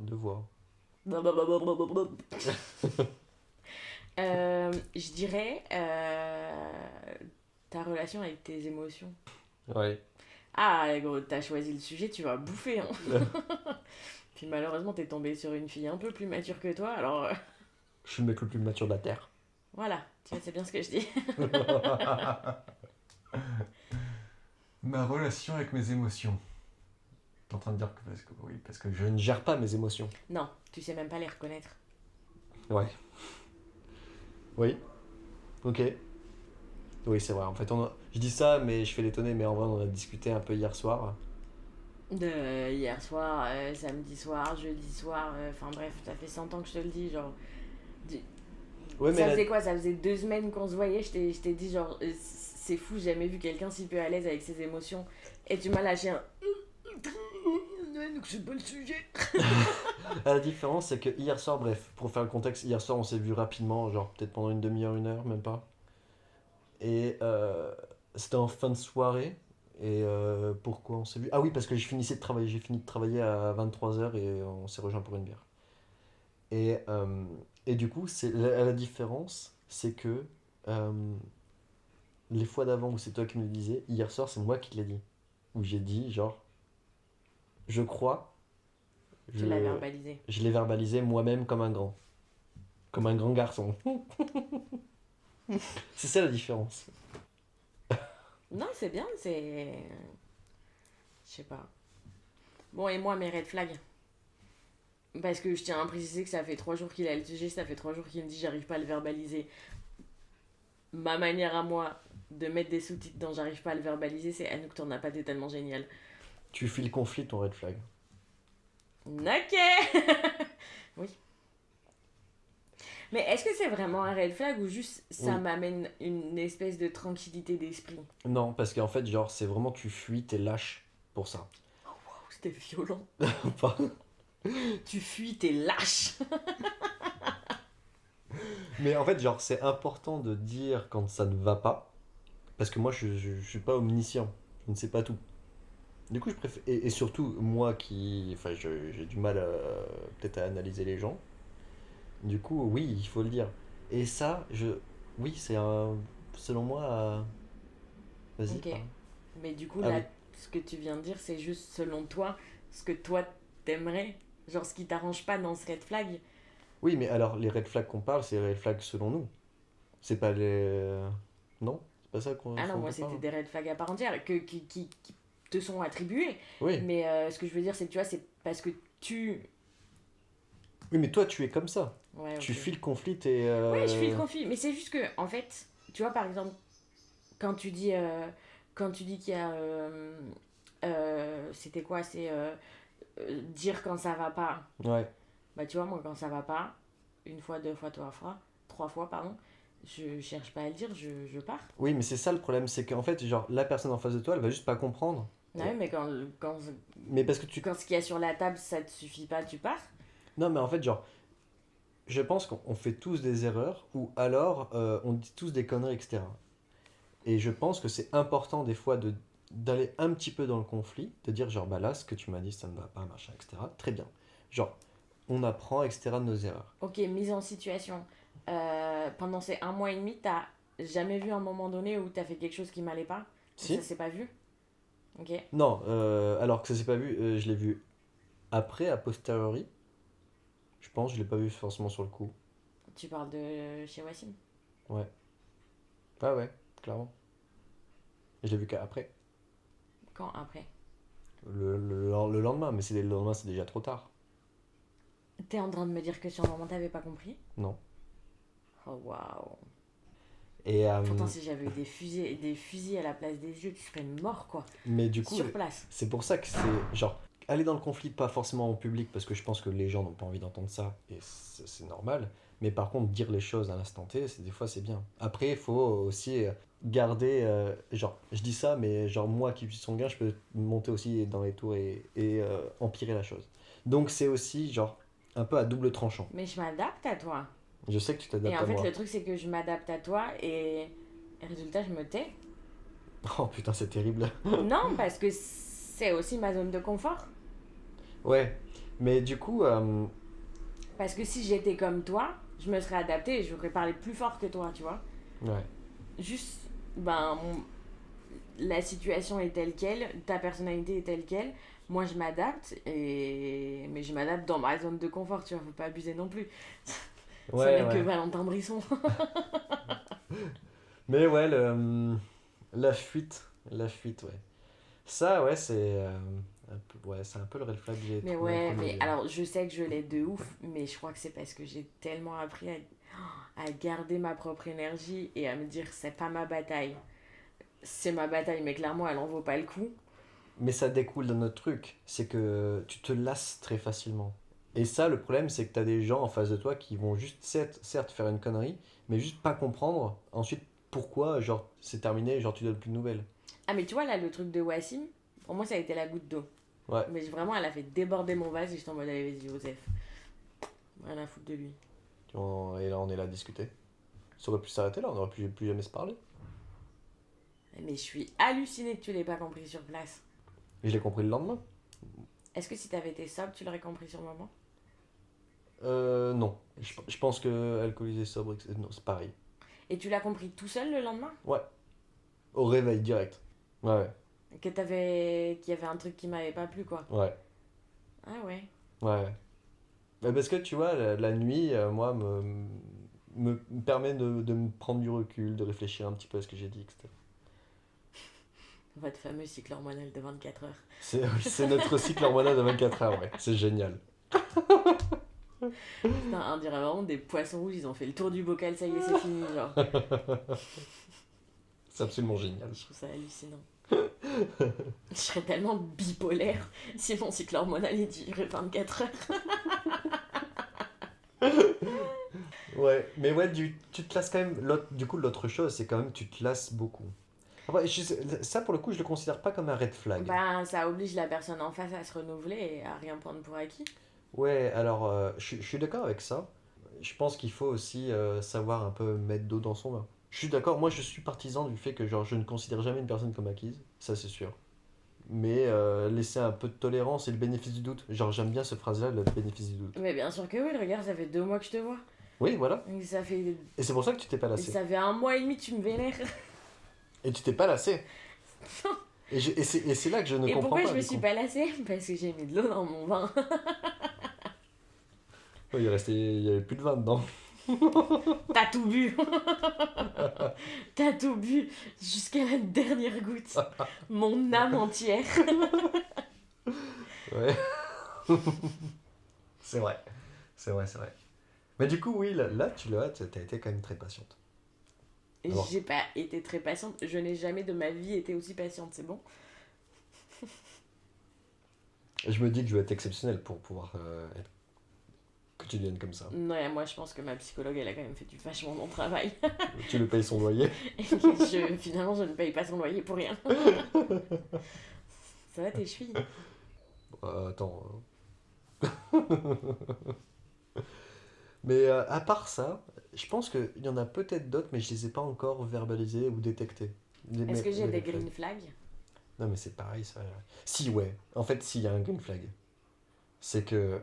Je dirais ta relation avec tes émotions. Ouais. Ah, gros, t'as choisi le sujet, tu vas bouffer, hein. Puis malheureusement, t'es tombé sur une fille un peu plus mature que toi, alors Je suis le mec le plus mature de la Terre. voilà, tu vois, c'est bien ce que je dis. Ma relation avec mes émotions. T'es en train de dire que oui, parce que je ne gère pas mes émotions. Non, tu sais même pas les reconnaître. Ouais. Oui. Ok. Oui, c'est vrai. En fait, je dis ça, mais je fais l'étonner, mais en vrai, on en a discuté un peu hier soir. De hier soir, samedi soir, jeudi soir, enfin bref, ça fait 100 ans que je te le dis, genre. Ouais, mais Ça faisait quoi? Ça faisait 2 semaines qu'on se voyait, je t'ai dit, genre, c'est fou, j'ai jamais vu quelqu'un si peu à l'aise avec ses émotions. Et tu m'as lâché un. Donc c'est pas le sujet. la différence, c'est que hier soir, bref, pour faire le contexte, hier soir, on s'est vu rapidement, genre peut-être pendant une demi-heure, une heure, même pas. Et c'était en fin de soirée. Et pourquoi on s'est vu? Ah oui, parce que j'ai fini de travailler à 23h et on s'est rejoint pour une bière. Et, euh, et du coup, la différence, c'est que les fois d'avant où c'est toi qui me le disais, hier soir, c'est moi qui te l'ai dit. Où j'ai dit, genre, je crois, Tu l'as je, verbalisé. je l'ai verbalisé moi-même comme un grand garçon. C'est ça la différence. Non, c'est bien, c'est. Je sais pas. Bon, et moi, mes red flags. Parce que je tiens à préciser que ça fait 3 jours qu'il a le sujet, ça fait 3 jours qu'il me dit j'arrive pas à le verbaliser. Ma manière à moi de mettre des sous-titres dont j'arrive pas à le verbaliser, c'est Anouk, t'en as pas des tellement génial. Tu fuis le conflit, ton red flag. Ok. Oui. Mais est-ce que c'est vraiment un red flag ou juste ça Oui. m'amène une espèce de tranquillité d'esprit? Non, parce qu'en fait, genre, c'est vraiment tu fuis, t'es lâche pour ça. Oh, c'était violent. Pas- Tu fuis, t'es lâche. Mais en fait, genre, c'est important de dire quand ça ne va pas. Parce que moi, je suis pas omniscient. Je ne sais pas tout. Du coup, je préfère. Et surtout, moi qui. Enfin, j'ai du mal peut-être à analyser les gens. Du coup, oui, il faut le dire. Et ça, oui, c'est un. Selon moi. Vas-y, Ok. parle. Mais du coup, Ah là, oui. ce que tu viens de dire, c'est juste selon toi, ce que toi t'aimerais. Genre ce qui t'arrange pas dans ce red flag. Oui, mais alors, les red flags qu'on parle, c'est les red flags selon nous. C'est pas les. Non? C'est pas ça Ah non, dont moi on c'était parle. des red flags à part entière qui te sont attribués. Oui. Mais ce que je veux dire, c'est que tu vois, c'est parce que tu. Oui, mais toi, tu es comme ça. Ouais, Tu ok. fuis le conflit, t'es. Ouais, je suis le conflit. Mais c'est juste que, en fait, tu vois, par exemple, quand tu dis, quand tu dis qu'il y a. C'était quoi? C'est dire quand ça va pas. Ouais. Bah, tu vois, moi, quand ça va pas, une fois, 2 fois, 3 fois, 3 fois, pardon, je cherche pas à le dire, je pars. Oui, mais c'est ça le problème, c'est qu'en fait, genre, la personne en face de toi, elle va juste pas comprendre. Ouais, mais Mais parce que tu. quand ce qu'il y a sur la table, ça te suffit pas, tu pars. Non, mais en fait, genre, je pense qu'on fait tous des erreurs, ou alors on dit tous des conneries, etc. Et je pense que c'est important des fois d'aller un petit peu dans le conflit, de dire, genre, bah là, ce que tu m'as dit, ça ne va pas, machin, etc. Très bien. Genre, on apprend, etc., de nos erreurs. Ok, mise en situation. Pendant ces 1 mois et demi, t'as jamais vu un moment donné où t'as fait quelque chose qui m'allait pas? Ou Si? ça s'est pas vu? Ok. Non, alors que ça s'est pas vu, je l'ai vu après, a posteriori. Je pense, je l'ai pas vu forcément sur le coup. Tu parles de chez Wassim? Ouais. Ah ouais, clairement. Je l'ai vu qu'après. Quand après? Le lendemain, mais le lendemain, c'est déjà trop tard. T'es en train de me dire que sur le moment t'avais pas compris? Non. Oh waouh. Et, Pourtant, si j'avais eu des fusils à la place des yeux, tu serais mort quoi. mais du coup, Sur place. c'est pour ça que c'est genre aller dans le conflit, pas forcément en public, parce que je pense que les gens n'ont pas envie d'entendre ça, et c'est normal. Mais par contre, dire les choses à l'instant T, des fois, c'est bien. Après, il faut aussi garder. Genre, je dis ça, mais genre, moi qui suis sanguin, je peux monter aussi dans les tours et empirer la chose. Donc, c'est aussi, genre, un peu à double tranchant. Mais je m'adapte à toi. Je sais que tu Et t'adaptes en à fait, moi. le truc, c'est que je m'adapte à toi et résultat, je me tais. Oh putain, c'est terrible. Non, parce que c'est aussi ma zone de confort. Ouais, mais du coup, Parce que si j'étais comme toi, je me serais adaptée et j'aurais parlé plus fort que toi, tu vois. ouais. Juste, la situation est telle quelle, ta personnalité est telle quelle. Moi, je m'adapte, mais je m'adapte dans ma zone de confort, tu vois, faut pas abuser non plus. Ce Ouais, n'est que ouais. Valentin Brisson. Mais ouais, la fuite, ouais. Ça, ouais, ouais, c'est un peu le red flag que j'ai Mais trouvé en ouais, premier mais lieu. alors je sais que je l'ai de ouf, mais je crois que c'est parce que j'ai tellement appris à garder ma propre énergie et à me dire c'est pas ma bataille. C'est ma bataille, mais clairement elle en vaut pas le coup. Mais ça découle d'un autre truc, c'est que tu te lasses très facilement. Et ça, le problème, c'est que tu as des gens en face de toi qui vont juste, certes, faire une connerie, mais juste pas comprendre ensuite pourquoi, genre, c'est terminé, genre, tu donnes plus de nouvelles. Ah, mais tu vois là, le truc de Wassim, pour moi ça a été la goutte d'eau. Ouais. Mais vraiment, elle a fait déborder mon vase et j'étais en mode allez, vas-y, Joseph. Rien à foutre de lui. Et là, on est là à discuter. Ça aurait pu s'arrêter là, on aurait plus jamais se parler. Mais je suis hallucinée que tu l'aies pas compris sur place. Et je l'ai compris le lendemain. Est-ce que si t'avais été sobre, tu l'aurais compris sur le moment? Non. Je pense que alcoolisé, sobre, non, c'est pareil. Et tu l'as compris tout seul le lendemain? Ouais. Au réveil, direct. Ouais, Qu'il y avait un truc qui m'avait pas plu, quoi. ouais, Ah ouais. ouais. Mais parce que tu vois, la nuit, moi, me permet de me prendre du recul, de réfléchir un petit peu à ce que j'ai dit, etc. Votre fameux cycle hormonal de 24 heures. C'est notre cycle hormonal de 24 heures, ouais. C'est génial. Putain, on dirait vraiment des poissons rouges, ils ont fait le tour du bocal, ça y est, c'est fini, genre. C'est absolument génial. Je trouve ça hallucinant. Je serais tellement bipolaire si mon cycle hormonal il durait 24 heures. Ouais, mais ouais, tu te lasses quand même. Du coup, l'autre chose, c'est quand même tu te lasses beaucoup. Après, ça, pour le coup, je le considère pas comme un red flag. Ben, ça oblige la personne en face à se renouveler et à rien prendre pour acquis. Ouais, alors, je suis d'accord avec ça. Je pense qu'il faut aussi savoir un peu mettre d'eau dans son vin. Je suis d'accord, moi je suis partisan du fait que genre, je ne considère jamais une personne comme acquise, ça c'est sûr. Mais laisser un peu de tolérance et le bénéfice du doute. Genre, j'aime bien cette phrase-là, le bénéfice du doute. Mais bien sûr que oui, regarde, ça fait 2 mois que je te vois. Oui, voilà. Et ça fait, Et c'est pour ça que tu t'es pas lassé. ça fait 1 mois et demi que tu me vénères. Et tu t'es pas lassé. Et c'est là que je ne Et comprends pourquoi pas, je me du suis coup. pas lassée? Parce que j'ai mis de l'eau dans mon vin. Ouais, il y avait plus de vin dedans. T'as tout bu. T'as tout bu jusqu'à la dernière goutte. Mon âme entière. Ouais. C'est vrai. C'est vrai, c'est vrai. Mais du coup, oui, là t'as été quand même très patiente. Alors, J'ai pas été très patiente. Je n'ai jamais de ma vie été aussi patiente, c'est bon? je me dis que je vais être exceptionnel pour pouvoir être quotidienne comme ça. Ouais, moi je pense que ma psychologue elle a quand même fait du vachement bon travail. Tu le payes son loyer. Et finalement je ne paye pas son loyer pour rien. Ça va tes chevilles? Attends. Mais à part ça, je pense qu'il y en a peut-être d'autres, mais je les ai pas encore verbalisés ou détectés. Est-ce que j'ai Les des red flags. green flags? Non, mais c'est pareil, ça. Si, ouais. En fait, s'il y a un green flag, c'est que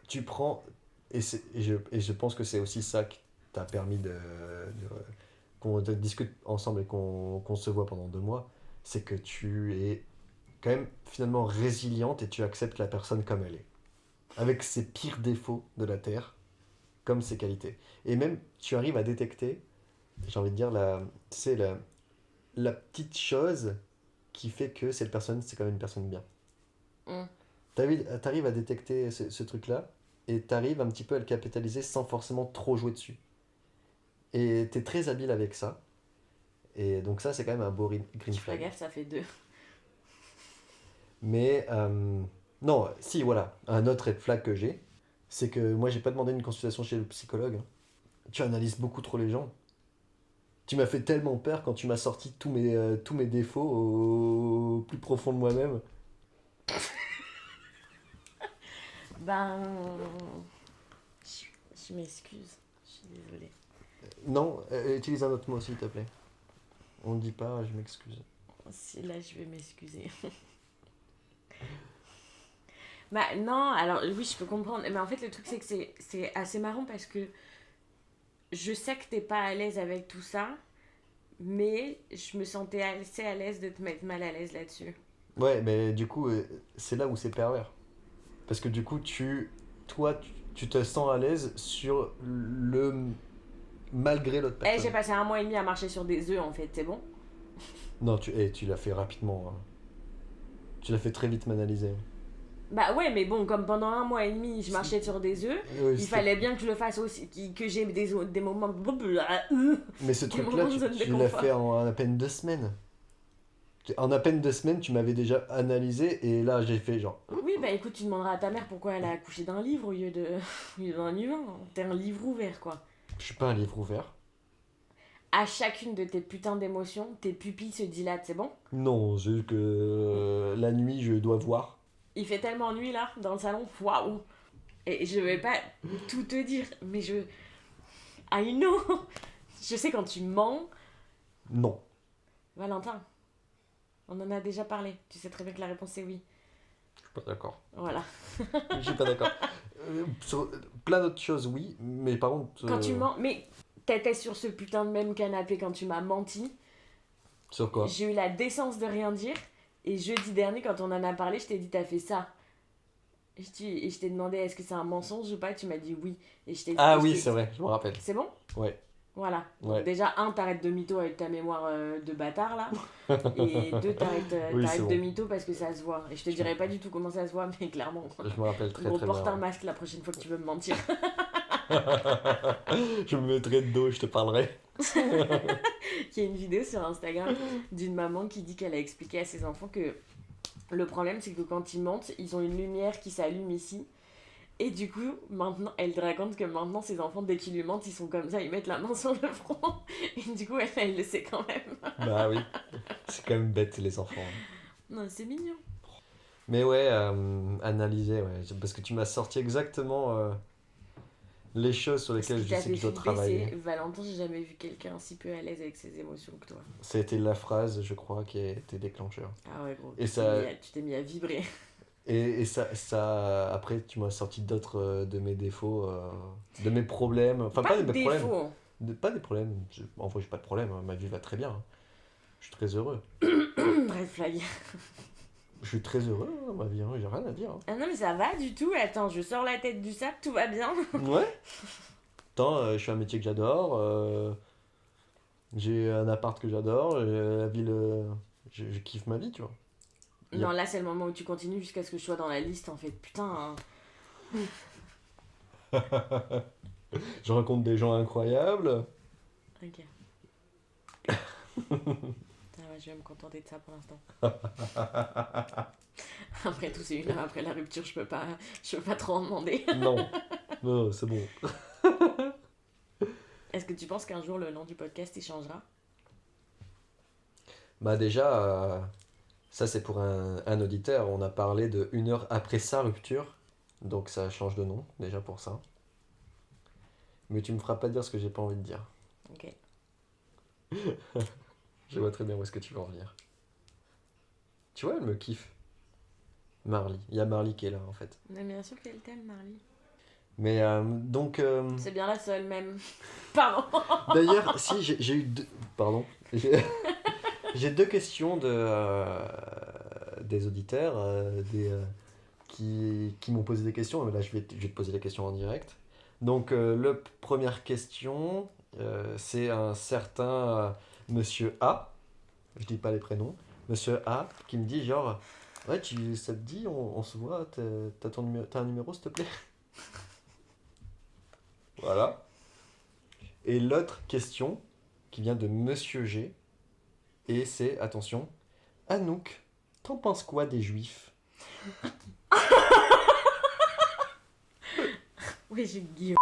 tu prends. Et je pense que c'est aussi ça qui t'a permis qu'on discute ensemble et qu'on se voit pendant 2 mois. C'est que tu es quand même finalement résiliente et tu acceptes la personne comme elle est. Avec ses pires défauts de la Terre, comme ses qualités. Et même, tu arrives à détecter, j'ai envie de dire, tu sais, la petite chose qui fait que cette personne, c'est quand même une personne bien. Hmm. T'arrives à détecter ce truc-là et t'arrives un petit peu à le capitaliser sans forcément trop jouer dessus. Et t'es très habile avec ça. Et donc ça, c'est quand même un beau green Tu fais flag. gaffe, ça fait 2. Mais non, si, voilà, un autre red flag que j'ai, c'est que moi, j'ai pas demandé une consultation chez le psychologue, hein. Tu analyses beaucoup trop les gens. Tu m'as fait tellement peur quand tu m'as sorti tous mes défauts au plus profond de moi-même. Ben. Je m'excuse. Je suis désolée. Non, utilise un autre mot s'il te plaît. On ne dit pas je m'excuse. Si là je vais m'excuser. Bah non, alors oui, je peux comprendre. Mais en fait, le truc, c'est que c'est assez marrant parce que je sais que t'es pas à l'aise avec tout ça, mais je me sentais assez à l'aise de te mettre mal à l'aise là-dessus. Ouais, mais du coup, c'est là où c'est pervers. Parce que du coup, toi, tu te sens à l'aise sur le malgré l'autre Eh, j'ai personne. passé 1 mois et demi à marcher sur des œufs, en fait, c'est bon? Non, tu l'as fait rapidement, hein. Tu l'as fait très vite m'analyser. Bah ouais, mais bon, comme pendant 1 mois et demi, je C'est- marchais sur des œufs, Oui, il fallait bien que je le fasse aussi, que j'ai des moments... Mais ce Des truc-là, moments de zone de tu l'as confort. fait en à peine 2 semaines. En à peine 2 semaines, tu m'avais déjà analysé et là, j'ai fait genre. Oui, bah écoute, tu demanderas à ta mère pourquoi elle a accouché d'un livre au lieu de au lieu d'un humain. T'es un livre ouvert, quoi. Je suis pas un livre ouvert. À chacune de tes putains d'émotions, tes pupilles se dilatent, c'est bon? Non, c'est juste que la nuit, je dois voir. Il fait tellement nuit là, dans le salon, waouh! Et je vais pas tout te dire, mais je. I know! Je sais quand tu mens, Non. Valentin, on en a déjà parlé. Tu sais très bien que la réponse c'est oui. Je suis pas d'accord. Voilà. Je suis pas d'accord. Sur plein d'autres choses, oui, mais par contre. Quand tu mens, mais t'étais sur ce putain de même canapé quand tu m'as menti. Sur quoi? J'ai eu la décence de rien dire. Et jeudi dernier, quand on en a parlé, je t'ai dit, t'as fait ça. Et je t'ai demandé, est-ce que c'est un mensonge ou pas? Tu m'as dit oui. Et je t'ai Ah et je oui, t'ai c'est dit, vrai, je me rappelle. c'est bon? Ouais. Voilà. Donc Ouais. déjà, t'arrêtes de mytho avec ta mémoire de bâtard là. Et deux, Oui, c'est t'arrêtes bon. de mytho parce que ça se voit. Et je te dirai pas du tout comment ça se voit, mais clairement. Je me rappelle très Gros, très porte un bien. masque la prochaine fois que tu veux me mentir. Je me mettrai de dos et je te parlerai. Il y a une vidéo sur Instagram d'une maman qui dit qu'elle a expliqué à ses enfants que le problème c'est que quand ils mentent, ils ont une lumière qui s'allume ici. Et du coup, maintenant, elle te raconte que maintenant, ses enfants, dès qu'ils lui mentent, ils sont comme ça, ils mettent la main sur le front. Et du coup, elle le sait quand même. Bah oui. C'est quand même bête, les enfants. Non, c'est mignon. Mais ouais, analyser, ouais. Parce que tu m'as sorti exactement les choses sur Ce lesquelles qui je t'a sais que fait je dois flipper, travailler. c'est Valentin, j'ai jamais vu quelqu'un si peu à l'aise avec ses émotions que toi. C'était la phrase, je crois, qui a été déclencheur. Ah ouais, gros. Et Tu t'es mis à vibrer. et après, tu m'as sorti d'autres de mes défauts, de mes problèmes. Enfin, pas Pas de de mes problèmes. défaut. Pas des problèmes. En vrai, j'ai pas de problème, hein. Ma vie va très bien, hein. Je suis très heureux. Red flag. Je suis très heureux, hein, ma vie, hein. J'ai rien à dire, hein. Ah non, mais ça va du tout. Attends, je sors la tête du sable, tout va bien. Ouais. Attends, je fais un métier que j'adore. J'ai un appart que j'adore. La ville, je kiffe ma vie, tu vois. Yep. Non, là, c'est le moment où tu continues jusqu'à ce que je sois dans la liste, en fait. Putain. Je rencontre des gens incroyables. Ok. Ça va, je vais me contenter de ça pour l'instant. Après tout, c'est 1 heure après la rupture, je peux pas trop en demander. Non, non, c'est bon. Est-ce que tu penses qu'un jour le nom du podcast il changera? Bah déjà, ça c'est pour un auditeur. On a parlé de 1 heure après sa rupture. Donc ça change de nom, déjà pour ça. Mais tu me feras pas dire ce que j'ai pas envie de dire. Ok. Je vois très bien où est-ce que tu veux en venir. Tu vois, elle me kiffe. Marly. Il y a Marly qui est là en fait. Mais bien sûr qu'elle t'aime, Marly. Mais donc... C'est bien la seule, même. Pardon. D'ailleurs, si j'ai eu deux... Pardon. J'ai 2 questions des auditeurs qui m'ont posé des questions. Mais là, je vais te poser les questions en direct. Donc, la première question, c'est un certain Monsieur A. Je dis pas les prénoms. Monsieur A qui me dit genre... Ouais, ça te dit, on se voit, t'as un numéro, s'il te plaît? Voilà. Et l'autre question qui vient de Monsieur G, et c'est, attention, Anouk, t'en penses quoi des juifs? Oui, j'ai Guillaume.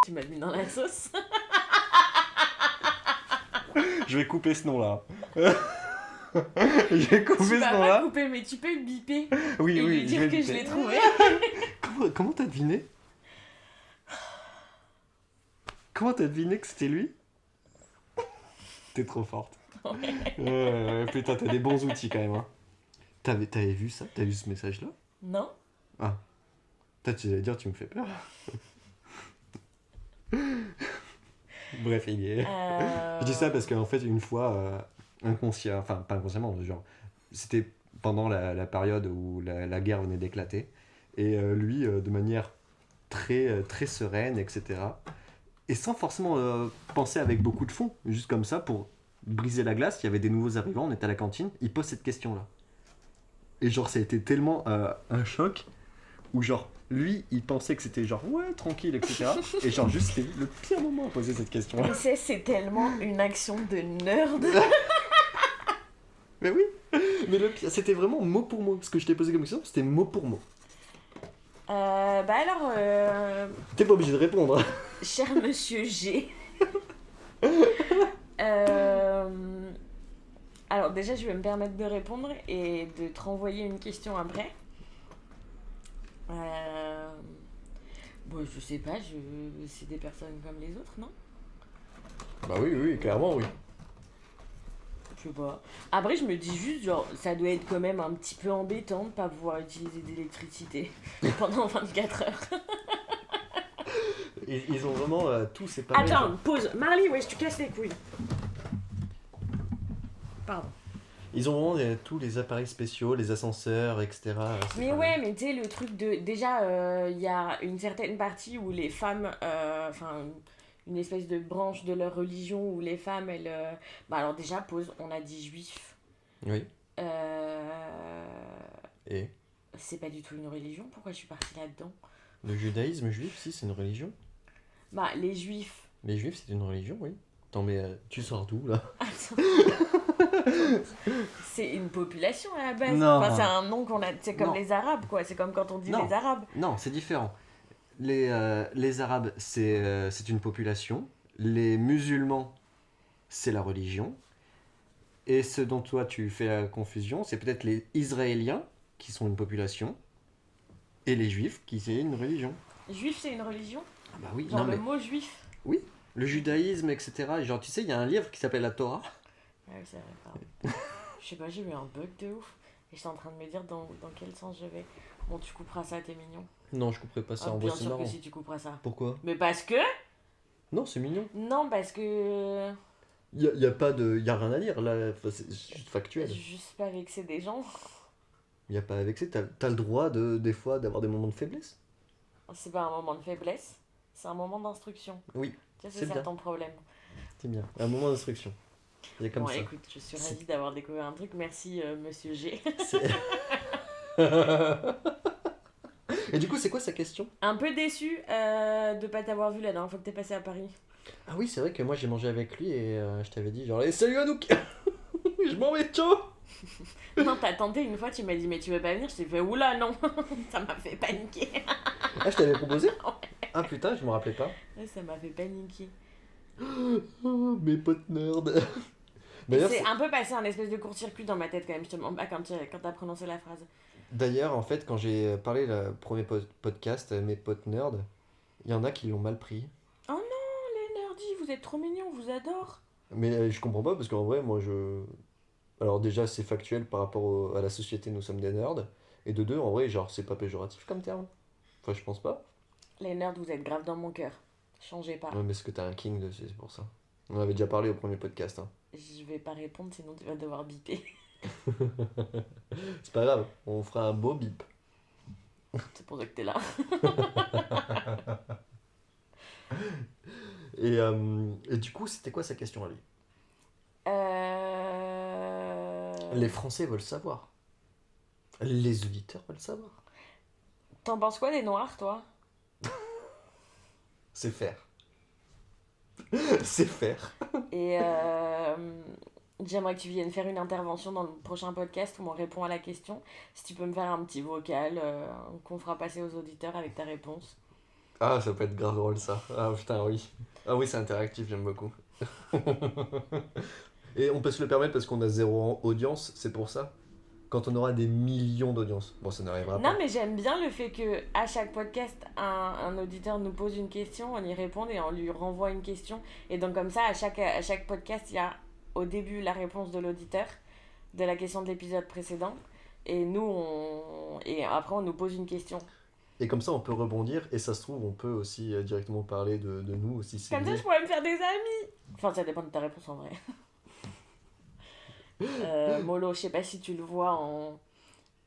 Tu m'as mis dans la sauce. Je vais couper ce nom-là. Je vais couper Tu ce vas pas nom-là. couper, mais tu peux le biper Oui, et lui oui, dire vais que le je biper. l'ai trouvé. Comment t'as deviné? Comment t'as deviné que c'était lui? T'es trop forte. Ouais, putain, t'as des bons outils quand même, hein. T'avais vu ça? T'as vu ce message-là? Non? Ah, Peut-être tu allais dire, tu me fais peur. Bref, il est. Je dis ça parce qu'en fait, une fois, enfin, pas inconsciemment, genre, c'était pendant la période où la guerre venait d'éclater. Et lui, de manière très sereine, etc. Et sans forcément penser avec beaucoup de fond, juste comme ça, pour briser la glace, il y avait des nouveaux arrivants, on était à la cantine, il pose cette question-là. Et genre, ça a été tellement un choc, où genre, lui, il pensait que c'était genre, ouais, tranquille, etc. Et genre, juste, c'était le pire moment à poser cette question-là. Tu sais, c'est tellement une action de nerd. Mais oui, mais le pire, c'était vraiment mot pour mot. Ce que je t'ai posé comme question, c'était mot pour mot. Bah alors, T'es pas obligé de répondre. Hein. cher monsieur G. Alors déjà, je vais me permettre de répondre et de te renvoyer une question après. Bon, je sais pas, c'est des personnes comme les autres, non? Bah oui, clairement, oui. Je sais pas. Après, je me dis juste, genre, ça doit être quand même un petit peu embêtant de pas pouvoir utiliser d'électricité pendant 24 heures. Ils ont vraiment tout séparé. Attends, pause. Marley, wesh, tu casses les couilles. Pardon. Ils ont vraiment tous les appareils spéciaux, les ascenseurs, etc. Mais séparés. ouais, mais tu sais, le truc de... Déjà, il y a une certaine partie où les femmes... Enfin, une espèce de branche de leur religion où les femmes, elles... Bah alors déjà, pause, on a dit juif. Oui. Euh... Et C'est pas du tout une religion, pourquoi je suis partie là-dedans? le judaïsme juif, si, c'est une religion. Bah, les juifs... Les juifs, c'est une religion, oui. Attends, mais tu sors d'où, là? Attends. C'est une population à la base. Non. Enfin, c'est un nom qu'on a... C'est comme Non. les Arabes, quoi. C'est comme quand on dit Non. les Arabes. Non, c'est différent. Les Arabes, c'est une population. Les musulmans, c'est la religion. Et ce dont toi tu fais la confusion, c'est peut-être les Israéliens, qui sont une population, et les Juifs, qui c'est une religion. Juif, c'est une religion? Ah bah oui, Genre non le mais... mot juif? Oui, le judaïsme, etc. Et genre, tu sais, il y a un livre qui s'appelle la Torah. Ouais, c'est vrai, pardon. Je sais pas, j'ai eu un bug de ouf. Et j'étais en train de me dire dans quel sens je vais. Bon, tu couperas ça, t'es mignon. Non, je couperai pas ça Ah, en bien voix, c'est sûr marrant. que si tu couperas ça. Pourquoi? Mais parce que... Non, c'est mignon. Non, parce que... Y a pas de... Y a rien à lire, là, enfin, c'est juste factuel. Juste pas vexer des gens. Y a pas à vexer, t'as le droit, des fois, d'avoir des moments de faiblesse. C'est pas un moment de faiblesse, c'est un moment d'instruction. Oui, Tu sais, c'est c'est ça bien. ton problème. C'est bien. Un moment d'instruction. Il y a comme Bon, ça. écoute, je suis ravie d'avoir découvert un truc. Merci, monsieur G. C'est- Et du coup, c'est quoi sa question? Un peu déçu de pas t'avoir vu la dernière fois que t'es passé à Paris. Ah oui, c'est vrai que moi j'ai mangé avec lui et je t'avais dit genre, salut Anouk. Je m'en vais, ciao. Non, t'as tenté une fois, tu m'as dit, mais tu veux pas venir? Je t'ai fait, oula, non. Ça m'a fait paniquer. Ah, je t'avais proposé? Ah putain, je me rappelais pas. Ouais, ça m'a fait paniquer. Oh, mes potes nerds. Et D'ailleurs, c'est un peu passé un espèce de court-circuit dans ma tête quand même, je te mens pas quand t'as prononcé la phrase. D'ailleurs, en fait, quand j'ai parlé le premier podcast, mes potes nerds, il y en a qui l'ont mal pris. Oh non, les nerdis, vous êtes trop mignons, on vous adore. Mais je comprends pas parce qu'en vrai, moi je. Alors, déjà, c'est factuel par rapport à la société, nous sommes des nerds. Et de deux, en vrai, genre, c'est pas péjoratif comme terme. Enfin, je pense pas. Les nerds, vous êtes grave dans mon cœur. Changez pas. Ouais, mais est-ce que t'as un king dessus, c'est pour ça. On avait déjà parlé au premier podcast. Hein. Je vais pas répondre, sinon tu vas devoir biper. C'est pas grave, on fera un beau bip. C'est pour ça que t'es là. Et du coup, c'était quoi sa question à lui? Euh... Les Français veulent savoir. Les auditeurs veulent savoir. T'en penses quoi des noirs, toi? C'est faire. C'est faire. Et j'aimerais que tu viennes faire une intervention dans le prochain podcast où on répond à la question. Si tu peux me faire un petit vocal qu'on fera passer aux auditeurs avec ta réponse. Ah, ça peut être grave drôle ça. Ah putain, oui. Ah oui, c'est interactif, j'aime beaucoup. Et on peut se le permettre parce qu'on a 0 audience, c'est pour ça. Quand on aura des millions d'audience. Bon, ça n'arrivera pas. Non, mais j'aime bien le fait que à chaque podcast, un auditeur nous pose une question, on y répond et on lui renvoie une question. Et donc comme ça, à chaque podcast, il y a au début la réponse de l'auditeur de la question de l'épisode précédent. Et nous, et après, on nous pose une question. Et comme ça, on peut rebondir, et ça se trouve, on peut aussi directement parler de nous aussi. C'est Comme ça, lié. je pourrais me faire des amis. Enfin, ça dépend de ta réponse en vrai. Molo, je sais pas si tu le vois en.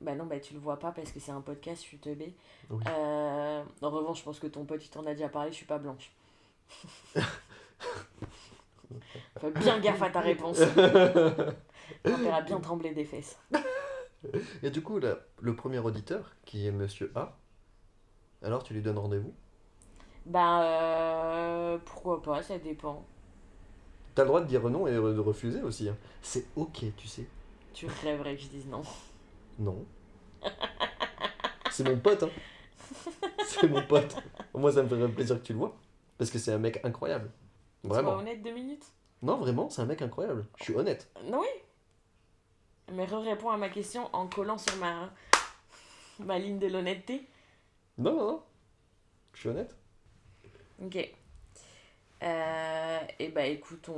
Bah non, bah tu le vois pas parce que c'est un podcast, je suis teubée. Oui. En revanche, je pense que ton pote il t'en a déjà parlé, je suis pas blanche. Fais bien gaffe à ta réponse. On verra bien trembler des fesses. Et du coup, là, le premier auditeur, qui est Monsieur A, alors tu lui donnes rendez-vous. Bah, pourquoi pas, ça dépend. T'as le droit de dire non et de refuser aussi, hein. C'est ok, tu sais. Tu rêverais que je dise non. Non. C'est mon pote, hein. C'est mon pote. Moi, ça me ferait plaisir que tu le vois. Parce que c'est un mec incroyable. Sois Vraiment. honnête 2 minutes. Non, vraiment, c'est un mec incroyable. Je suis honnête. Non, oui. Mais réponds à ma question en collant sur ma ligne de l'honnêteté. Non, non, non. Je suis honnête. Ok. Et bah écoute,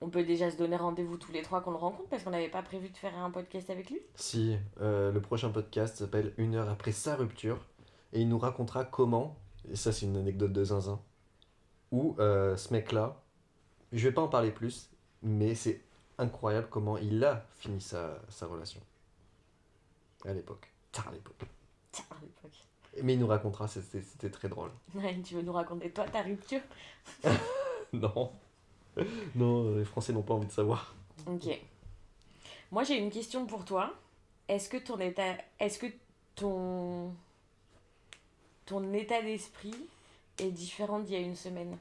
on peut déjà se donner rendez-vous tous les trois qu'on le rencontre parce qu'on n'avait pas prévu de faire un podcast avec lui. Si, le prochain podcast s'appelle Une heure après sa rupture. Et il nous racontera comment, et ça c'est une anecdote de zinzin, où ce mec-là, je vais pas en parler plus, mais c'est incroyable comment il a fini sa relation. À l'époque. Tard à l'époque. Tiens, à l'époque. Mais il nous racontera, c'était très drôle. Ouais, tu veux nous raconter toi ta rupture? Non. Non, les Français n'ont pas envie de savoir. Ok. Moi j'ai une question pour toi. Est-ce que ton état d'esprit est différent d'il y a une semaine?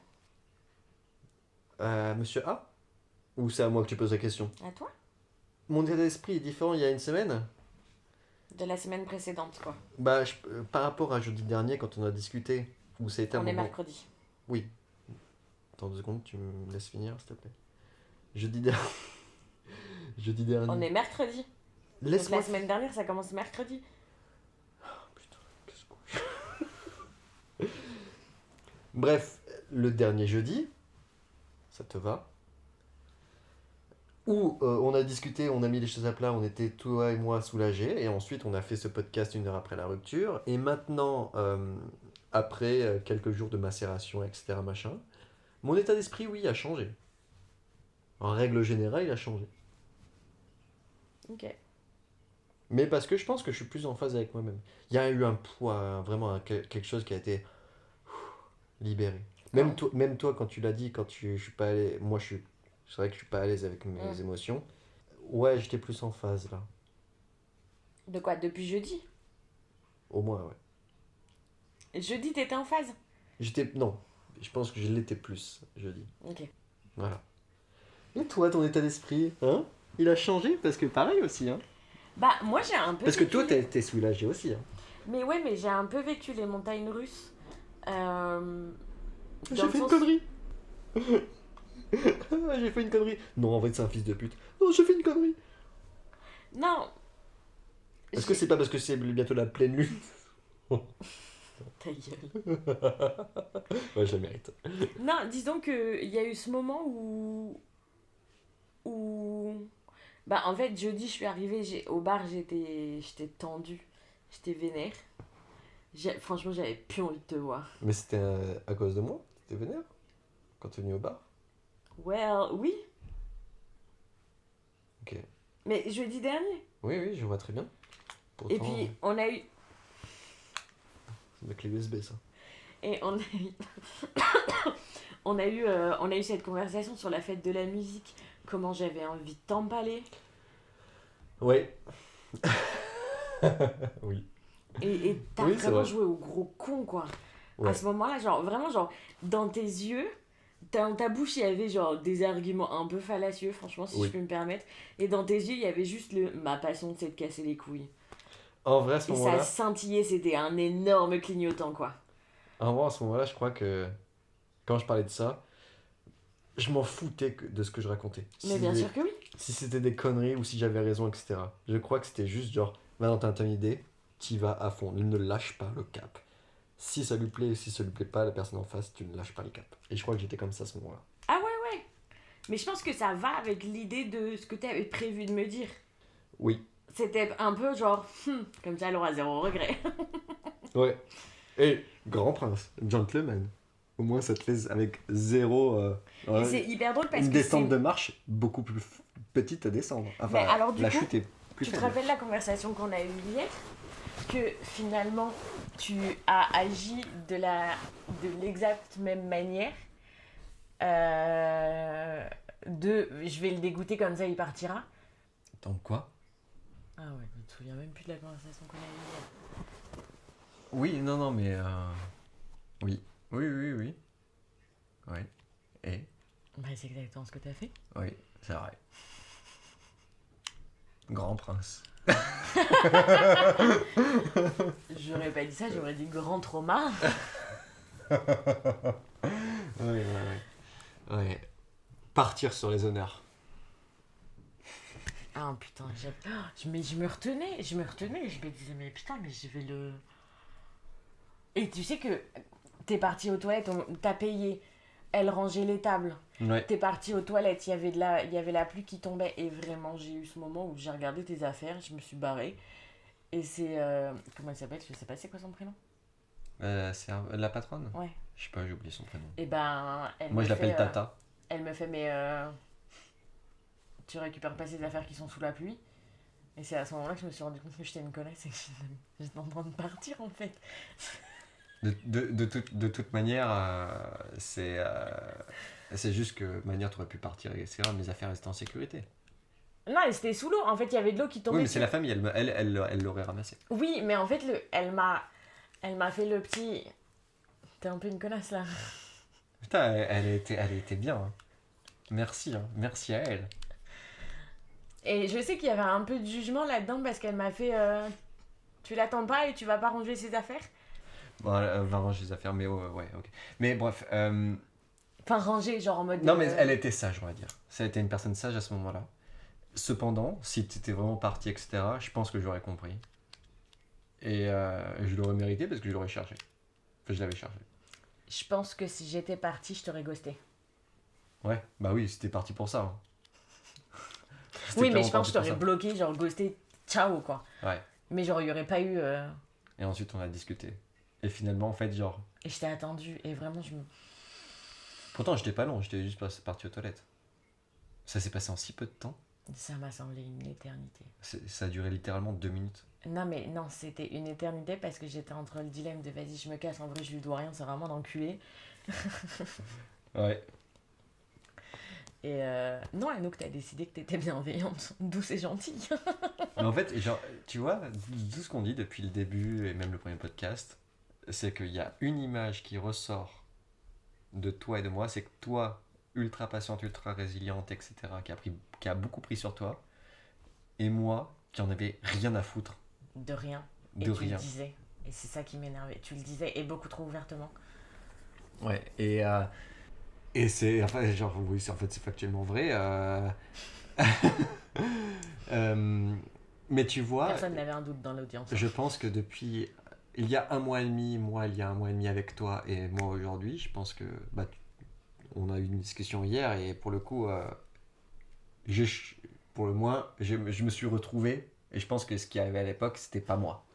Monsieur A? Ou c'est à moi que tu poses la question? À toi? Mon état d'esprit est différent il y a une semaine? De la semaine précédente, quoi. Bah, par rapport à jeudi dernier, quand on a discuté, où ça a été un On est moment... mercredi. Oui. Attends 2 secondes, tu me laisses finir, s'il te plaît. Jeudi dernier... Jeudi dernier... On est mercredi. Donc Laisse-moi... la semaine dernière, ça commence mercredi. Putain, qu'est-ce que... Bref, le dernier jeudi, ça te va? Où on a discuté, on a mis les choses à plat, on était toi et moi soulagés, et ensuite on a fait ce podcast 1 heure après la rupture, et maintenant, après quelques jours de macération, etc., machin, mon état d'esprit, oui, a changé. En règle générale, il a changé. Ok. Mais parce que je pense que je suis plus en phase avec moi-même. Il y a eu un poids, vraiment quelque chose qui a été libéré. Même toi, quand tu l'as dit, je suis pas allé, moi c'est vrai que je suis pas à l'aise avec mes émotions. Ouais, j'étais plus en phase là. De quoi? Depuis jeudi? Au moins, ouais. Jeudi, t'étais en phase? Non, je pense que je l'étais plus jeudi. Ok. Voilà. Et toi, ton état d'esprit, hein? Il a changé parce que pareil aussi, hein? Bah, moi j'ai un peu. Parce que vécu toi, t'es soulagé aussi, hein? Mais ouais, mais j'ai un peu vécu les montagnes russes. J'ai Dans le fait une sens- connerie. J'ai fait une connerie. Non, en fait, c'est un fils de pute. Non, j'ai fait une connerie. Non. Est-ce que c'est pas parce que c'est bientôt la pleine lune? Ta gueule. Ouais, je la mérite. Non, disons qu'il y a eu ce moment où. Bah, en fait, jeudi, je suis arrivée au bar, j'étais tendue. J'étais vénère. Franchement, j'avais plus envie de te voir. Mais c'était à cause de moi? T'étais vénère? Quand t'es venu au bar? Well, oui. Ok. Mais jeudi dernier. Oui, oui, je vois très bien. Pourtant, Et puis, on a eu. c'est ma clé USB, ça. Et on a eu. on a eu cette conversation sur la fête de la musique. Comment j'avais envie de t'emballer. Ouais. Oui. Et t'as Oui, c'est vraiment vrai. joué au gros con, quoi. Ouais. À ce moment-là, genre, vraiment, genre, dans tes yeux, dans ta bouche, il y avait, genre, des arguments un peu fallacieux, franchement, si Oui. je peux me permettre. Et dans tes yeux, il y avait juste ma passion, c'est de casser les couilles. En vrai, à ce Et ça moment-là, scintillait, c'était un énorme clignotant, quoi. je crois que quand je parlais de ça, je m'en foutais de ce que je racontais. Mais bien sûr que oui. Si c'était des conneries ou si j'avais raison, etc. Je crois que c'était juste genre, maintenant t'as une idée, t'y vas à fond, ne lâche pas le cap. Si ça lui plaît, si ça lui plaît pas, la personne en face, tu ne lâches pas le cap. Et je crois que j'étais comme ça à ce moment-là. Ah ouais, ouais. Mais je pense que ça va avec l'idée de ce que tu avais prévu de me dire. Oui, c'était un peu genre, comme ça elle aura zéro regret. Ouais. Et Grand Prince, gentleman. Au moins, ça te laisse avec zéro. Et Ouais, c'est hyper drôle parce une que descente c'est... de marche beaucoup plus petite à descendre. Enfin, Mais alors, du la coup, chute est plus Tu te faible. rappelles la conversation qu'on a eue hier? Que finalement, tu as agi de l'exacte même manière. Je vais le dégoûter comme ça, il partira. Attends, quoi? Ah ouais, je me souviens même plus de la conversation qu'on a eue hier. Oui, non, mais. Oui. Oui. Oui. Et. Bah, c'est exactement ce que t'as fait. Oui, c'est vrai. Grand Prince. J'aurais pas dit ça, j'aurais dit grand trauma. Ouais. Partir sur les honneurs. Ah putain, je me retenais, je me disais, mais putain, mais je vais le... Et tu sais que t'es parti aux toilettes, t'as payé, elle rangeait les tables. Ouais. T'es parti aux toilettes, il y avait la pluie qui tombait et vraiment j'ai eu ce moment où j'ai regardé tes affaires, je me suis barrée. Et c'est... comment elle s'appelle? Je sais pas c'est quoi son prénom. C'est la patronne? Ouais. Je sais pas, j'ai oublié son prénom. Et ben... Moi, je l'appelle Tata. Elle me fait mais... tu récupères pas ces affaires qui sont sous la pluie? Et c'est à ce moment-là que je me suis rendu compte que j'étais une connasse et que j'étais en train de partir en fait. De toute manière, c'est juste que de manière, tu aurais pu partir, etc. Mes affaires restaient en sécurité. Non, elle était sous l'eau. En fait, il y avait de l'eau qui tombait. Oui, mais c'est la famille, elle l'aurait ramassé. Oui, mais en fait, elle m'a fait le petit... T'es un peu une connasse là. Putain, elle était bien. Hein. Merci à elle. Et je sais qu'il y avait un peu de jugement là-dedans parce qu'elle m'a fait... tu l'attends pas et tu vas pas ranger ses affaires? Bon, elle va ranger les affaires, mais ouais, ok. Mais bref. Enfin, ranger, genre en mode... Non, mais elle était sage, on va dire. Ça a été une personne sage à ce moment-là. Cependant, si tu étais vraiment parti, etc., je pense que j'aurais compris. Et je l'aurais mérité parce que je l'aurais chargé. Enfin, je l'avais chargé. Je pense que si j'étais partie, je t'aurais ghosté. Ouais, bah oui, c'était parti pour ça. Hein. Oui, mais je pense que je t'aurais bloqué, genre ghosté, ciao quoi. Ouais. Mais genre, il y aurait pas eu... Et ensuite, on a discuté. Et finalement, en fait, genre... Et je t'ai attendu, et vraiment, je me... Pourtant, j'étais pas long, j'étais juste parti aux toilettes. Ça s'est passé en si peu de temps. Ça m'a semblé une éternité. Ça a duré littéralement 2 minutes. Non, mais non, c'était une éternité parce que j'étais entre le dilemme de vas-y, je me casse, en vrai, je lui dois rien, c'est vraiment d'enculé. Ouais. Et non, Anouk, t'as décidé que t'étais bienveillante, douce et gentille. Mais en fait, genre, tu vois, tout ce qu'on dit depuis le début et même le premier podcast, c'est qu'il y a une image qui ressort de toi et de moi, c'est que toi, ultra patiente, ultra résiliente, etc., qui a beaucoup pris sur toi, et moi, qui en avais rien à foutre. De rien. De et tu rien. le disais. Et c'est ça qui m'énervait. Tu le disais, et beaucoup trop ouvertement. Ouais, et c'est, enfin, genre, oui, c'est factuellement vrai. Mais tu vois, Personne n'avait un doute dans l'audience. je pense que depuis, il y a un mois et demi, moi, il y a un mois et demi avec toi, et moi aujourd'hui, je pense que, bah, on a eu une discussion hier, et pour le coup, pour le moins, je me suis retrouvé, et je pense que ce qui arrivait à l'époque, c'était pas moi.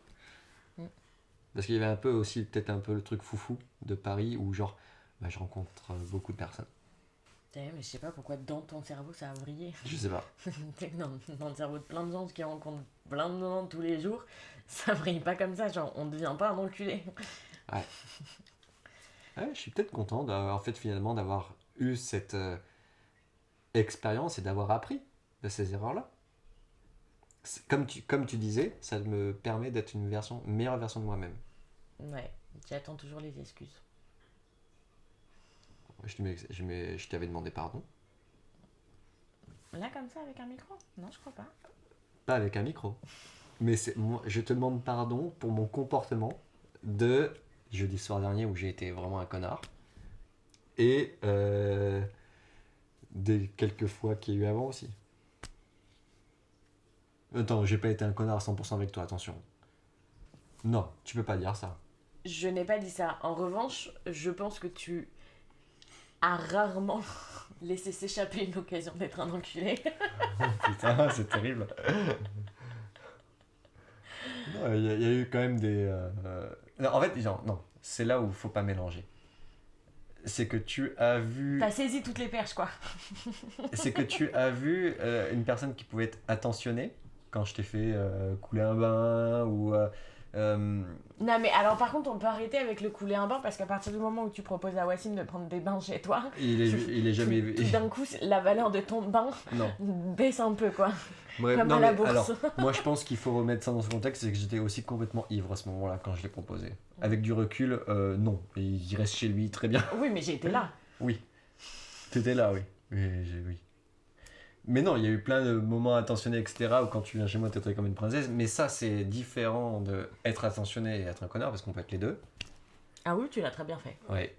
Parce qu'il y avait un peu aussi, peut-être un peu le truc foufou de Paris, où genre, bah, je rencontre beaucoup de personnes. Mais je sais pas pourquoi dans ton cerveau ça a vrillé. Je sais pas. Dans le cerveau de plein de gens qui rencontrent plein de gens tous les jours, ça vrille pas comme ça, genre on devient pas un enculé. Ouais. Ouais, je suis peut-être content d'avoir, en fait, finalement, d'avoir eu cette expérience et d'avoir appris de ces erreurs-là. Comme tu disais, ça me permet d'être une meilleure version de moi-même. Ouais, j'attends toujours les excuses. Je t'avais demandé pardon. Là comme ça avec un micro? Non, je crois pas. Pas avec un micro. Mais moi, je te demande pardon pour mon comportement de jeudi soir dernier où j'ai été vraiment un connard. Et des quelques fois qu'il y a eu avant aussi. Attends, j'ai pas été un connard à 100% avec toi, attention. Non, tu peux pas dire ça. Je n'ai pas dit ça. En revanche, je pense que tu as rarement laissé s'échapper une occasion d'être un enculé. Putain, c'est terrible. Il y a eu quand même des... Non, en fait, genre, non, c'est là où il faut pas mélanger. C'est que tu as vu... T'as saisi toutes les perches, quoi. C'est que tu as vu une personne qui pouvait être attentionnée quand je t'ai fait couler un bain ou... Non, mais alors, par contre, on peut arrêter avec le couler un bain parce qu'à partir du moment où tu proposes à Wassim de prendre des bains chez toi, il est jamais... tout d'un coup, la valeur de ton bain Non. baisse un peu, quoi. Bref, Comme non, à la mais bourse. alors, moi je pense qu'il faut remettre ça dans ce contexte, c'est que j'étais aussi complètement ivre à ce moment-là quand je l'ai proposé. Avec du recul, non. Et il reste chez lui très bien. Oui, mais j'ai été là. Oui. T'étais là, oui. Oui. Mais non, il y a eu plein de moments attentionnés, etc. où quand tu viens chez moi, t'es traité comme une princesse. Mais ça, c'est différent de être attentionné et être un connard, parce qu'on peut être les deux. Ah oui, tu l'as très bien fait. Ouais.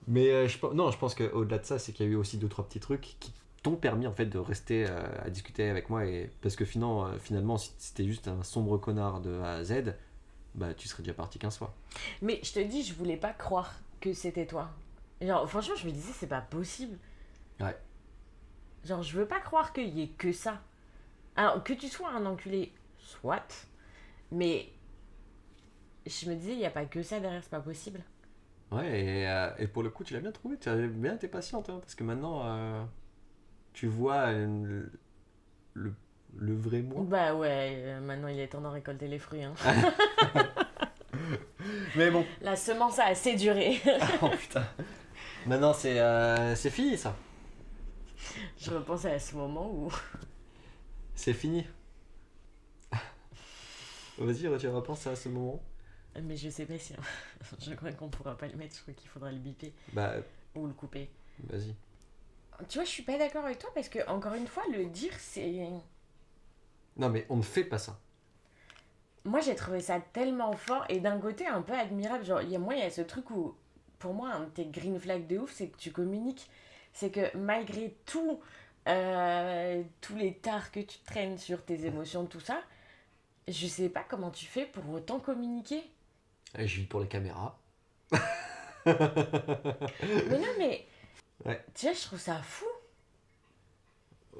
Mais je pense qu'au-delà de ça, c'est qu'il y a eu aussi 2-3 petits trucs qui t'ont permis en fait de rester à discuter avec moi. Parce que finalement, si c'était juste un sombre connard de A à Z, bah tu serais déjà parti 15 fois. Mais je te dis, je voulais pas croire que c'était toi. Genre, franchement, je me disais, c'est pas possible. Ouais. Genre, je veux pas croire qu'il y ait que ça. Alors, que tu sois un enculé, soit. Mais je me disais, il y a pas que ça derrière, c'est pas possible. Ouais, et pour le coup, tu l'as bien trouvé. Tu as bien été patiente, hein, parce que maintenant, tu vois le vrai moi. Bah ouais, maintenant il est temps d'en récolter les fruits. Hein. Mais bon. La semence a assez duré. Oh putain. Maintenant, c'est fini, ça. Je repensais à ce moment où... C'est fini. Vas-y, tu repenses à ce moment. Mais je sais pas si... Je crois qu'on pourra pas le mettre, je crois qu'il faudra le biper. Bah, ou le couper. vas-y. Tu vois, je suis pas d'accord avec toi parce que, encore une fois, le dire, c'est... Non, mais on ne fait pas ça. Moi, j'ai trouvé ça tellement fort et d'un côté un peu admirable. Genre, il y a ce truc où, pour moi, un de tes green flags de ouf, c'est que tu communiques. C'est que malgré tout, tous les tares que tu traînes sur tes émotions, tout ça, je sais pas comment tu fais pour autant communiquer. Et je vis pour les caméras. Mais non, mais... Ouais. Tu vois, je trouve ça fou.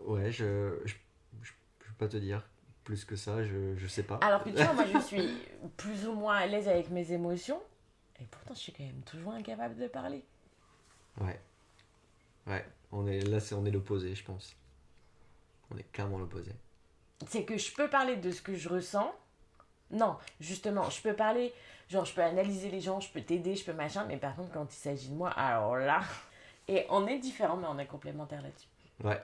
Ouais, je peux pas te dire plus que ça, je sais pas. Alors que tu vois, moi, je suis plus ou moins à l'aise avec mes émotions. Et pourtant, je suis quand même toujours incapable de parler. Ouais. On est l'opposé, je pense. On est clairement l'opposé. C'est que je peux parler de ce que je ressens. Non, justement, je peux parler, genre je peux analyser les gens, je peux t'aider, je peux machin, mais par contre quand il s'agit de moi, alors là... Et on est différents, mais on est complémentaires là-dessus. Ouais.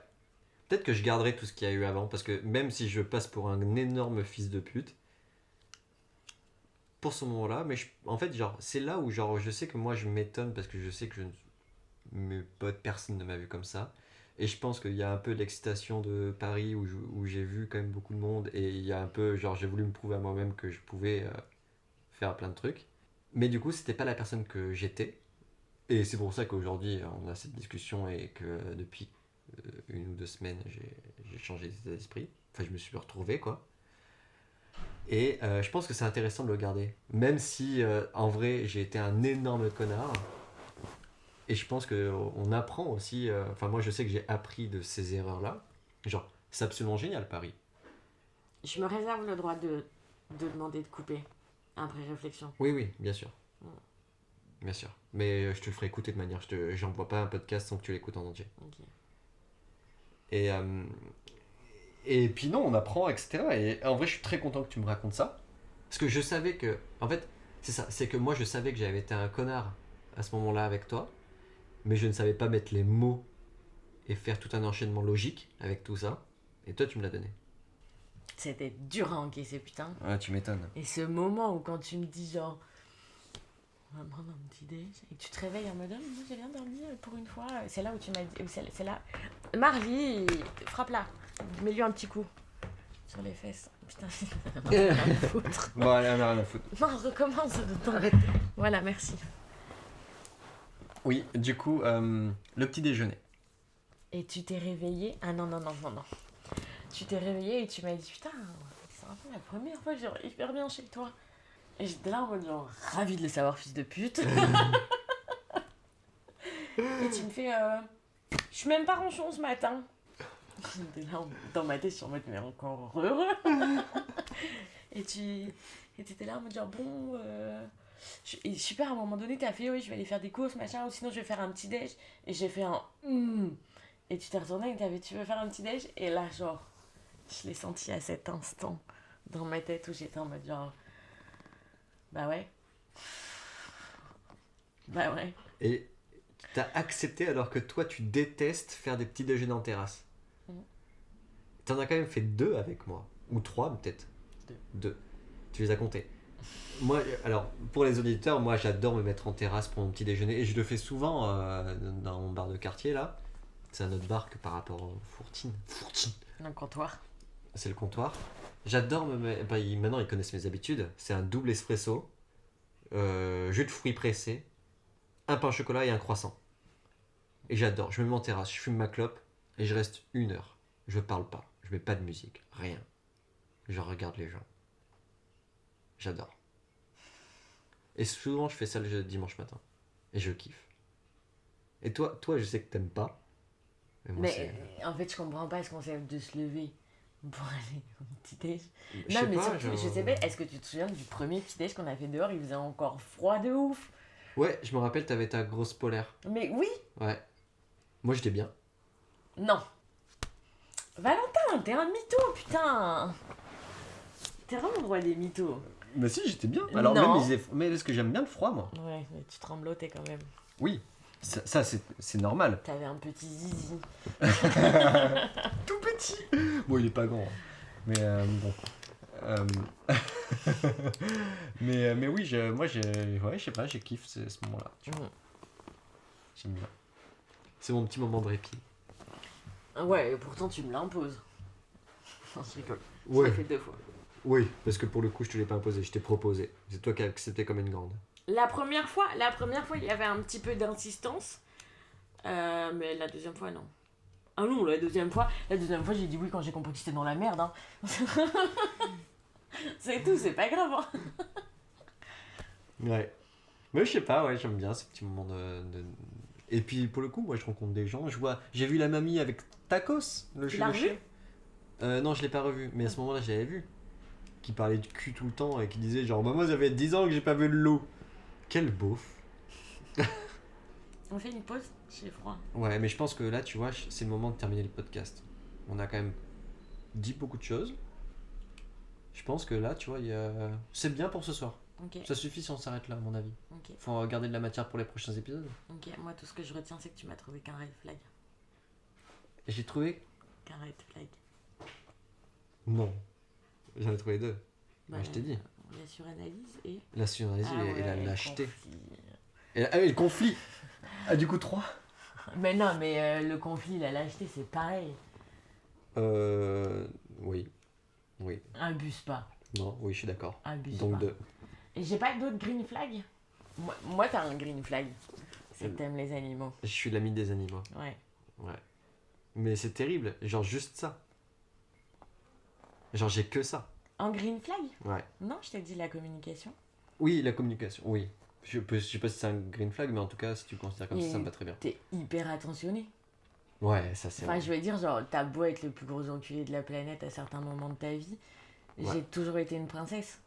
Peut-être que je garderai tout ce qu'il y a eu avant, parce que même si je passe pour un énorme fils de pute, pour ce moment-là, mais en fait, genre, c'est là où genre, je sais que moi je m'étonne, parce que je sais que mes potes, personne ne m'a vu comme ça. Et je pense qu'il y a un peu l'excitation de Paris où j'ai vu quand même beaucoup de monde et il y a un peu, genre, j'ai voulu me prouver à moi-même que je pouvais faire plein de trucs. Mais du coup, c'était pas la personne que j'étais. Et c'est pour ça qu'aujourd'hui, on a cette discussion et que depuis 1 ou 2 semaines, j'ai changé d'état d'esprit. Enfin, je me suis retrouvé, quoi. Et je pense que c'est intéressant de le garder. Même si, en vrai, j'ai été un énorme connard. Et je pense qu'on apprend aussi... Enfin, moi, je sais que j'ai appris de ces erreurs-là. Genre, c'est absolument génial, Paris. Je me réserve le droit de demander de couper, après réflexion. Oui, bien sûr. Bien sûr. Mais je te le ferai écouter de manière... J'envoie pas un podcast sans que tu l'écoutes en entier. Ok. Et puis non, on apprend, etc. Et en vrai, je suis très content que tu me racontes ça. Parce que je savais que... En fait, c'est ça. C'est que moi, je savais que j'avais été un connard à ce moment-là avec toi. Mais je ne savais pas mettre les mots et faire tout un enchaînement logique avec tout ça. Et toi, tu me l'as donné. C'était dur à encaisser, putain. Ouais, tu m'étonnes. Et ce moment où quand tu me dis genre... On va prendre un petit déj. Et que tu te réveilles en mode... Moi, j'ai bien dormi pour une fois. C'est là où tu m'as dit... C'est là... Marley, frappe-la. Mets-lui un petit coup. Sur les fesses. Putain, rien à foutre. Bon, allez, on a rien à foutre. Non, recommence. Arrête. Voilà, merci. Oui, du coup, le petit déjeuner. Et tu t'es réveillé... Ah non. Tu t'es réveillé et tu m'as dit, putain, c'est un peu la première fois que je dors hyper bien chez toi. Et j'étais là en mode genre, ravie de le savoir, fils de pute. Et tu me fais, je suis même pas ronchon ce matin. J'étais là, dans ma tête, je suis en mode, mais encore heureux. Et t'étais là en mode genre, bon, et super, à un moment donné, t'as fait, oui, je vais aller faire des courses, machin, ou sinon je vais faire un petit déj. Et j'ai fait un Et tu t'es retourné et t'avais, tu veux faire un petit déj? Et là, genre, je l'ai senti à cet instant dans ma tête où j'étais en mode genre, bah ouais. Bah ouais. Et t'as accepté alors que toi, tu détestes faire des petits déjeuners en terrasse. T'en as quand même fait 2 avec moi. Ou 3 peut-être. 2. Tu les as comptés. Moi, alors, pour les auditeurs, moi j'adore me mettre en terrasse pour mon petit déjeuner. Et je le fais souvent dans mon bar de quartier là. C'est un autre bar que par rapport au Fourtine. Un comptoir. C'est le comptoir. J'adore me mettre. Maintenant ils connaissent mes habitudes. C'est un double espresso, jus de fruits pressés, un pain au chocolat et un croissant. Et j'adore. Je me mets en terrasse, je fume ma clope et je reste 1 heure. Je parle pas, je mets pas de musique, rien. Je regarde les gens. J'adore. Et souvent je fais ça le dimanche matin. Et je kiffe. Et toi je sais que t'aimes pas. Mais en fait, je comprends pas ce concept de se lever pour aller au petit-déj. Je Non, sais mais pas, surtout, genre- je sais pas, est-ce que tu te souviens du premier petit-déj qu'on a fait dehors? Il faisait encore froid de ouf. Ouais, je me rappelle, t'avais ta grosse polaire. Mais oui, Ouais. Moi j'étais bien. non. Valentin, t'es un mytho, putain. T'es vraiment le roi des mythos. Mais si, j'étais bien. Alors, Non. même, mais parce que j'aime bien le froid, moi. Ouais, mais tu tremblotais quand même. Oui. Ça c'est normal. T'avais un petit zizi. Tout petit. Bon, il est pas grand. Mais bon. mais oui, moi, ouais, je sais pas, j'ai kiffé ce moment-là. Tu vois. J'aime bien. C'est mon petit moment de répit. Ouais, et pourtant tu me l'imposes. Non, je rigole. Je Ouais. l'ai fait 2 fois. Oui, parce que pour le coup, je te l'ai pas imposé, je t'ai proposé. C'est toi qui as accepté comme une grande. La première fois, il y avait un petit peu d'insistance. Mais la deuxième fois, non. Ah non, la deuxième fois, j'ai dit oui quand j'ai compris que j'étais dans la merde. Hein. C'est tout, c'est pas grave. Hein. Ouais. Mais je sais pas, ouais, j'aime bien ces petits moments de... Et puis pour le coup, moi je rencontre des gens, j'ai vu la mamie avec Tacos, le Tu l'as revu cheveu. Non, je l'ai pas revu, mais à ce moment-là, je l'avais vu. Qui parlait du cul tout le temps et qui disait genre, bah, moi ça fait 10 ans que j'ai pas vu de l'eau. Quel beauf. On fait une pause, j'ai froid. Ouais, mais je pense que là, tu vois, c'est le moment de terminer le podcast. On a quand même dit beaucoup de choses. Je pense que là, tu vois, c'est bien pour ce soir. Ok, Ça suffit si on s'arrête là, à mon avis. ok, Faut garder de la matière pour les prochains épisodes. ok. Moi, tout ce que je retiens, c'est que tu m'as trouvé qu'un red flag. Et j'ai trouvé... Qu'un red flag. Non. J'en ai trouvé 2. Bah, je t'ai dit. La suranalyse et... La suranalyse et la le lâcheté. conflit. Et le conflit. Ah, du coup, 3. Mais non, mais le conflit, la lâcheté, c'est pareil. Oui. Oui. Abuse pas. Non, oui, je suis d'accord. Abuse Donc pas. 2. Et j'ai pas d'autres green flags. Moi, t'as un green flag. C'est que t'aimes les animaux. Je suis l'ami des animaux. Ouais. Ouais. Mais c'est terrible. Genre, juste ça. Genre, j'ai que ça. Un green flag? Ouais. Non, je t'ai dit la communication. Oui, la communication, oui. Je sais pas si c'est un green flag, mais en tout cas, si tu le considères comme ça me va très bien. T'es hyper attentionné. Ouais, ça c'est Enfin, vrai. je veux dire, genre, t'as beau être le plus gros enculé de la planète à certains moments de ta vie, Ouais. j'ai toujours été une princesse.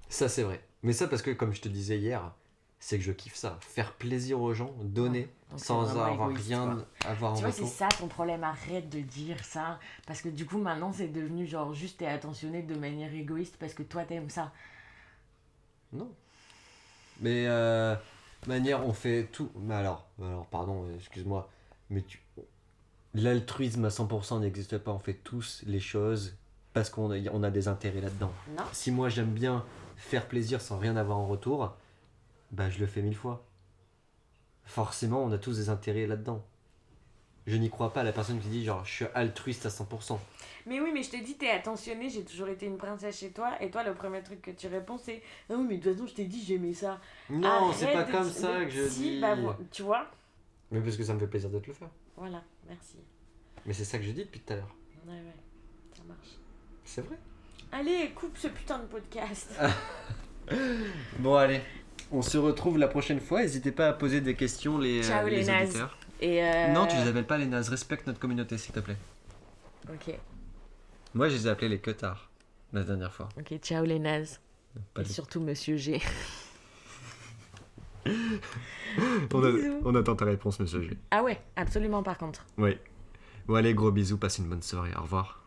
Ça c'est vrai. Mais ça parce que, comme je te disais hier, c'est que je kiffe ça. Faire plaisir aux gens, donner, Ouais. Donc, c'est sans vraiment avoir égoïste, rien quoi. avoir en Tu vois, c'est retour. ça ton problème, arrête de dire ça. Parce que du coup, maintenant, c'est devenu genre juste t'es attentionné de manière égoïste parce que toi t'aimes ça. Non. Mais manière, on fait tout. Mais alors pardon, excuse-moi, mais l'altruisme à 100% n'existe pas. On fait tous les choses parce on a des intérêts là-dedans. Non. Si moi j'aime bien faire plaisir sans rien avoir en retour, bah je le fais 1000 fois. Forcément, on a tous des intérêts là-dedans. Je n'y crois pas à la personne qui dit genre je suis altruiste à 100%. Mais oui, mais je te dis, t'es attentionné, j'ai toujours été une princesse chez toi. Et toi, le premier truc que tu réponds, c'est ah oui, mais de toute façon, je t'ai dit, j'aimais ça. Non, c'est pas Arrête de comme dire- ça que je Si, dis. bah, tu vois. Mais parce que ça me fait plaisir de te le faire. Voilà, merci. Mais c'est ça que je dis depuis tout à l'heure. Ouais, ça marche. C'est vrai. Allez, coupe ce putain de podcast. Bon allez, on se retrouve la prochaine fois. N'hésitez pas à poser des questions Ciao, les nazes. auditeurs. Et Non, tu les appelles pas les nazes. Respecte notre communauté s'il te plaît. Ok. Moi, je les ai appelés les queutards la dernière fois. Ok, ciao les nazes. Pas Et les- surtout Monsieur G. Bisous. On attend ta réponse, monsieur G. Ah ouais, absolument par contre. Oui. Bon, allez, gros bisous, passe une bonne soirée. Au revoir.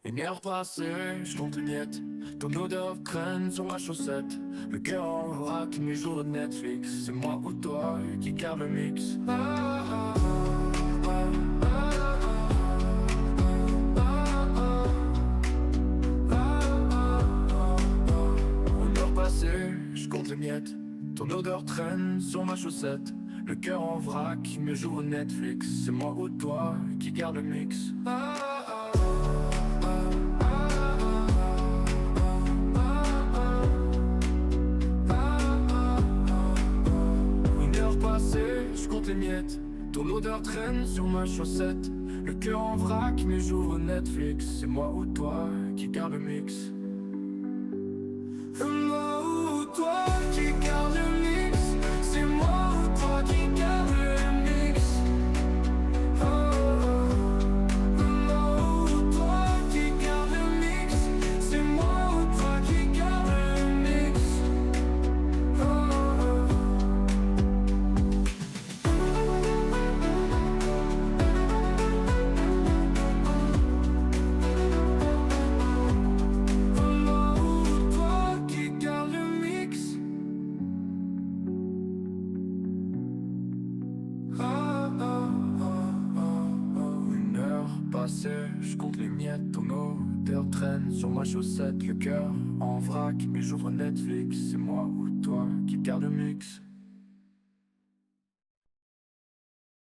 Une heure passée, je compte les miettes. Ton odeur traîne sur ma chaussette. Le cœur en vrac, mes jours de Netflix. C'est moi ou toi qui garde le mix. Une heure passée, je compte les miettes. Ton odeur traîne sur ma chaussette. Le cœur en vrac, mes jours de Netflix. C'est moi ou toi qui garde le mix. Une heure passée, je compte les miettes. Ton odeur traîne sur ma chaussette. Le cœur en vrac, mes jours au Netflix. C'est moi ou toi qui garde le mix. Moi ou toi qui garde le mix. C'est moi ou toi qui garde le mix. Oh, oh. Moi ou toi qui garde le mix. C'est moi ou toi qui garde le mix. Oh, oh. Moi ou toi qui garde le mix. Ah, ah, ah, ah. Une heure passée, je compte les miettes. Ton odeur traîne sur ma chaussette. Le cœur en vrac, mes jours Netflix. C'est moi ou toi qui garde le mix.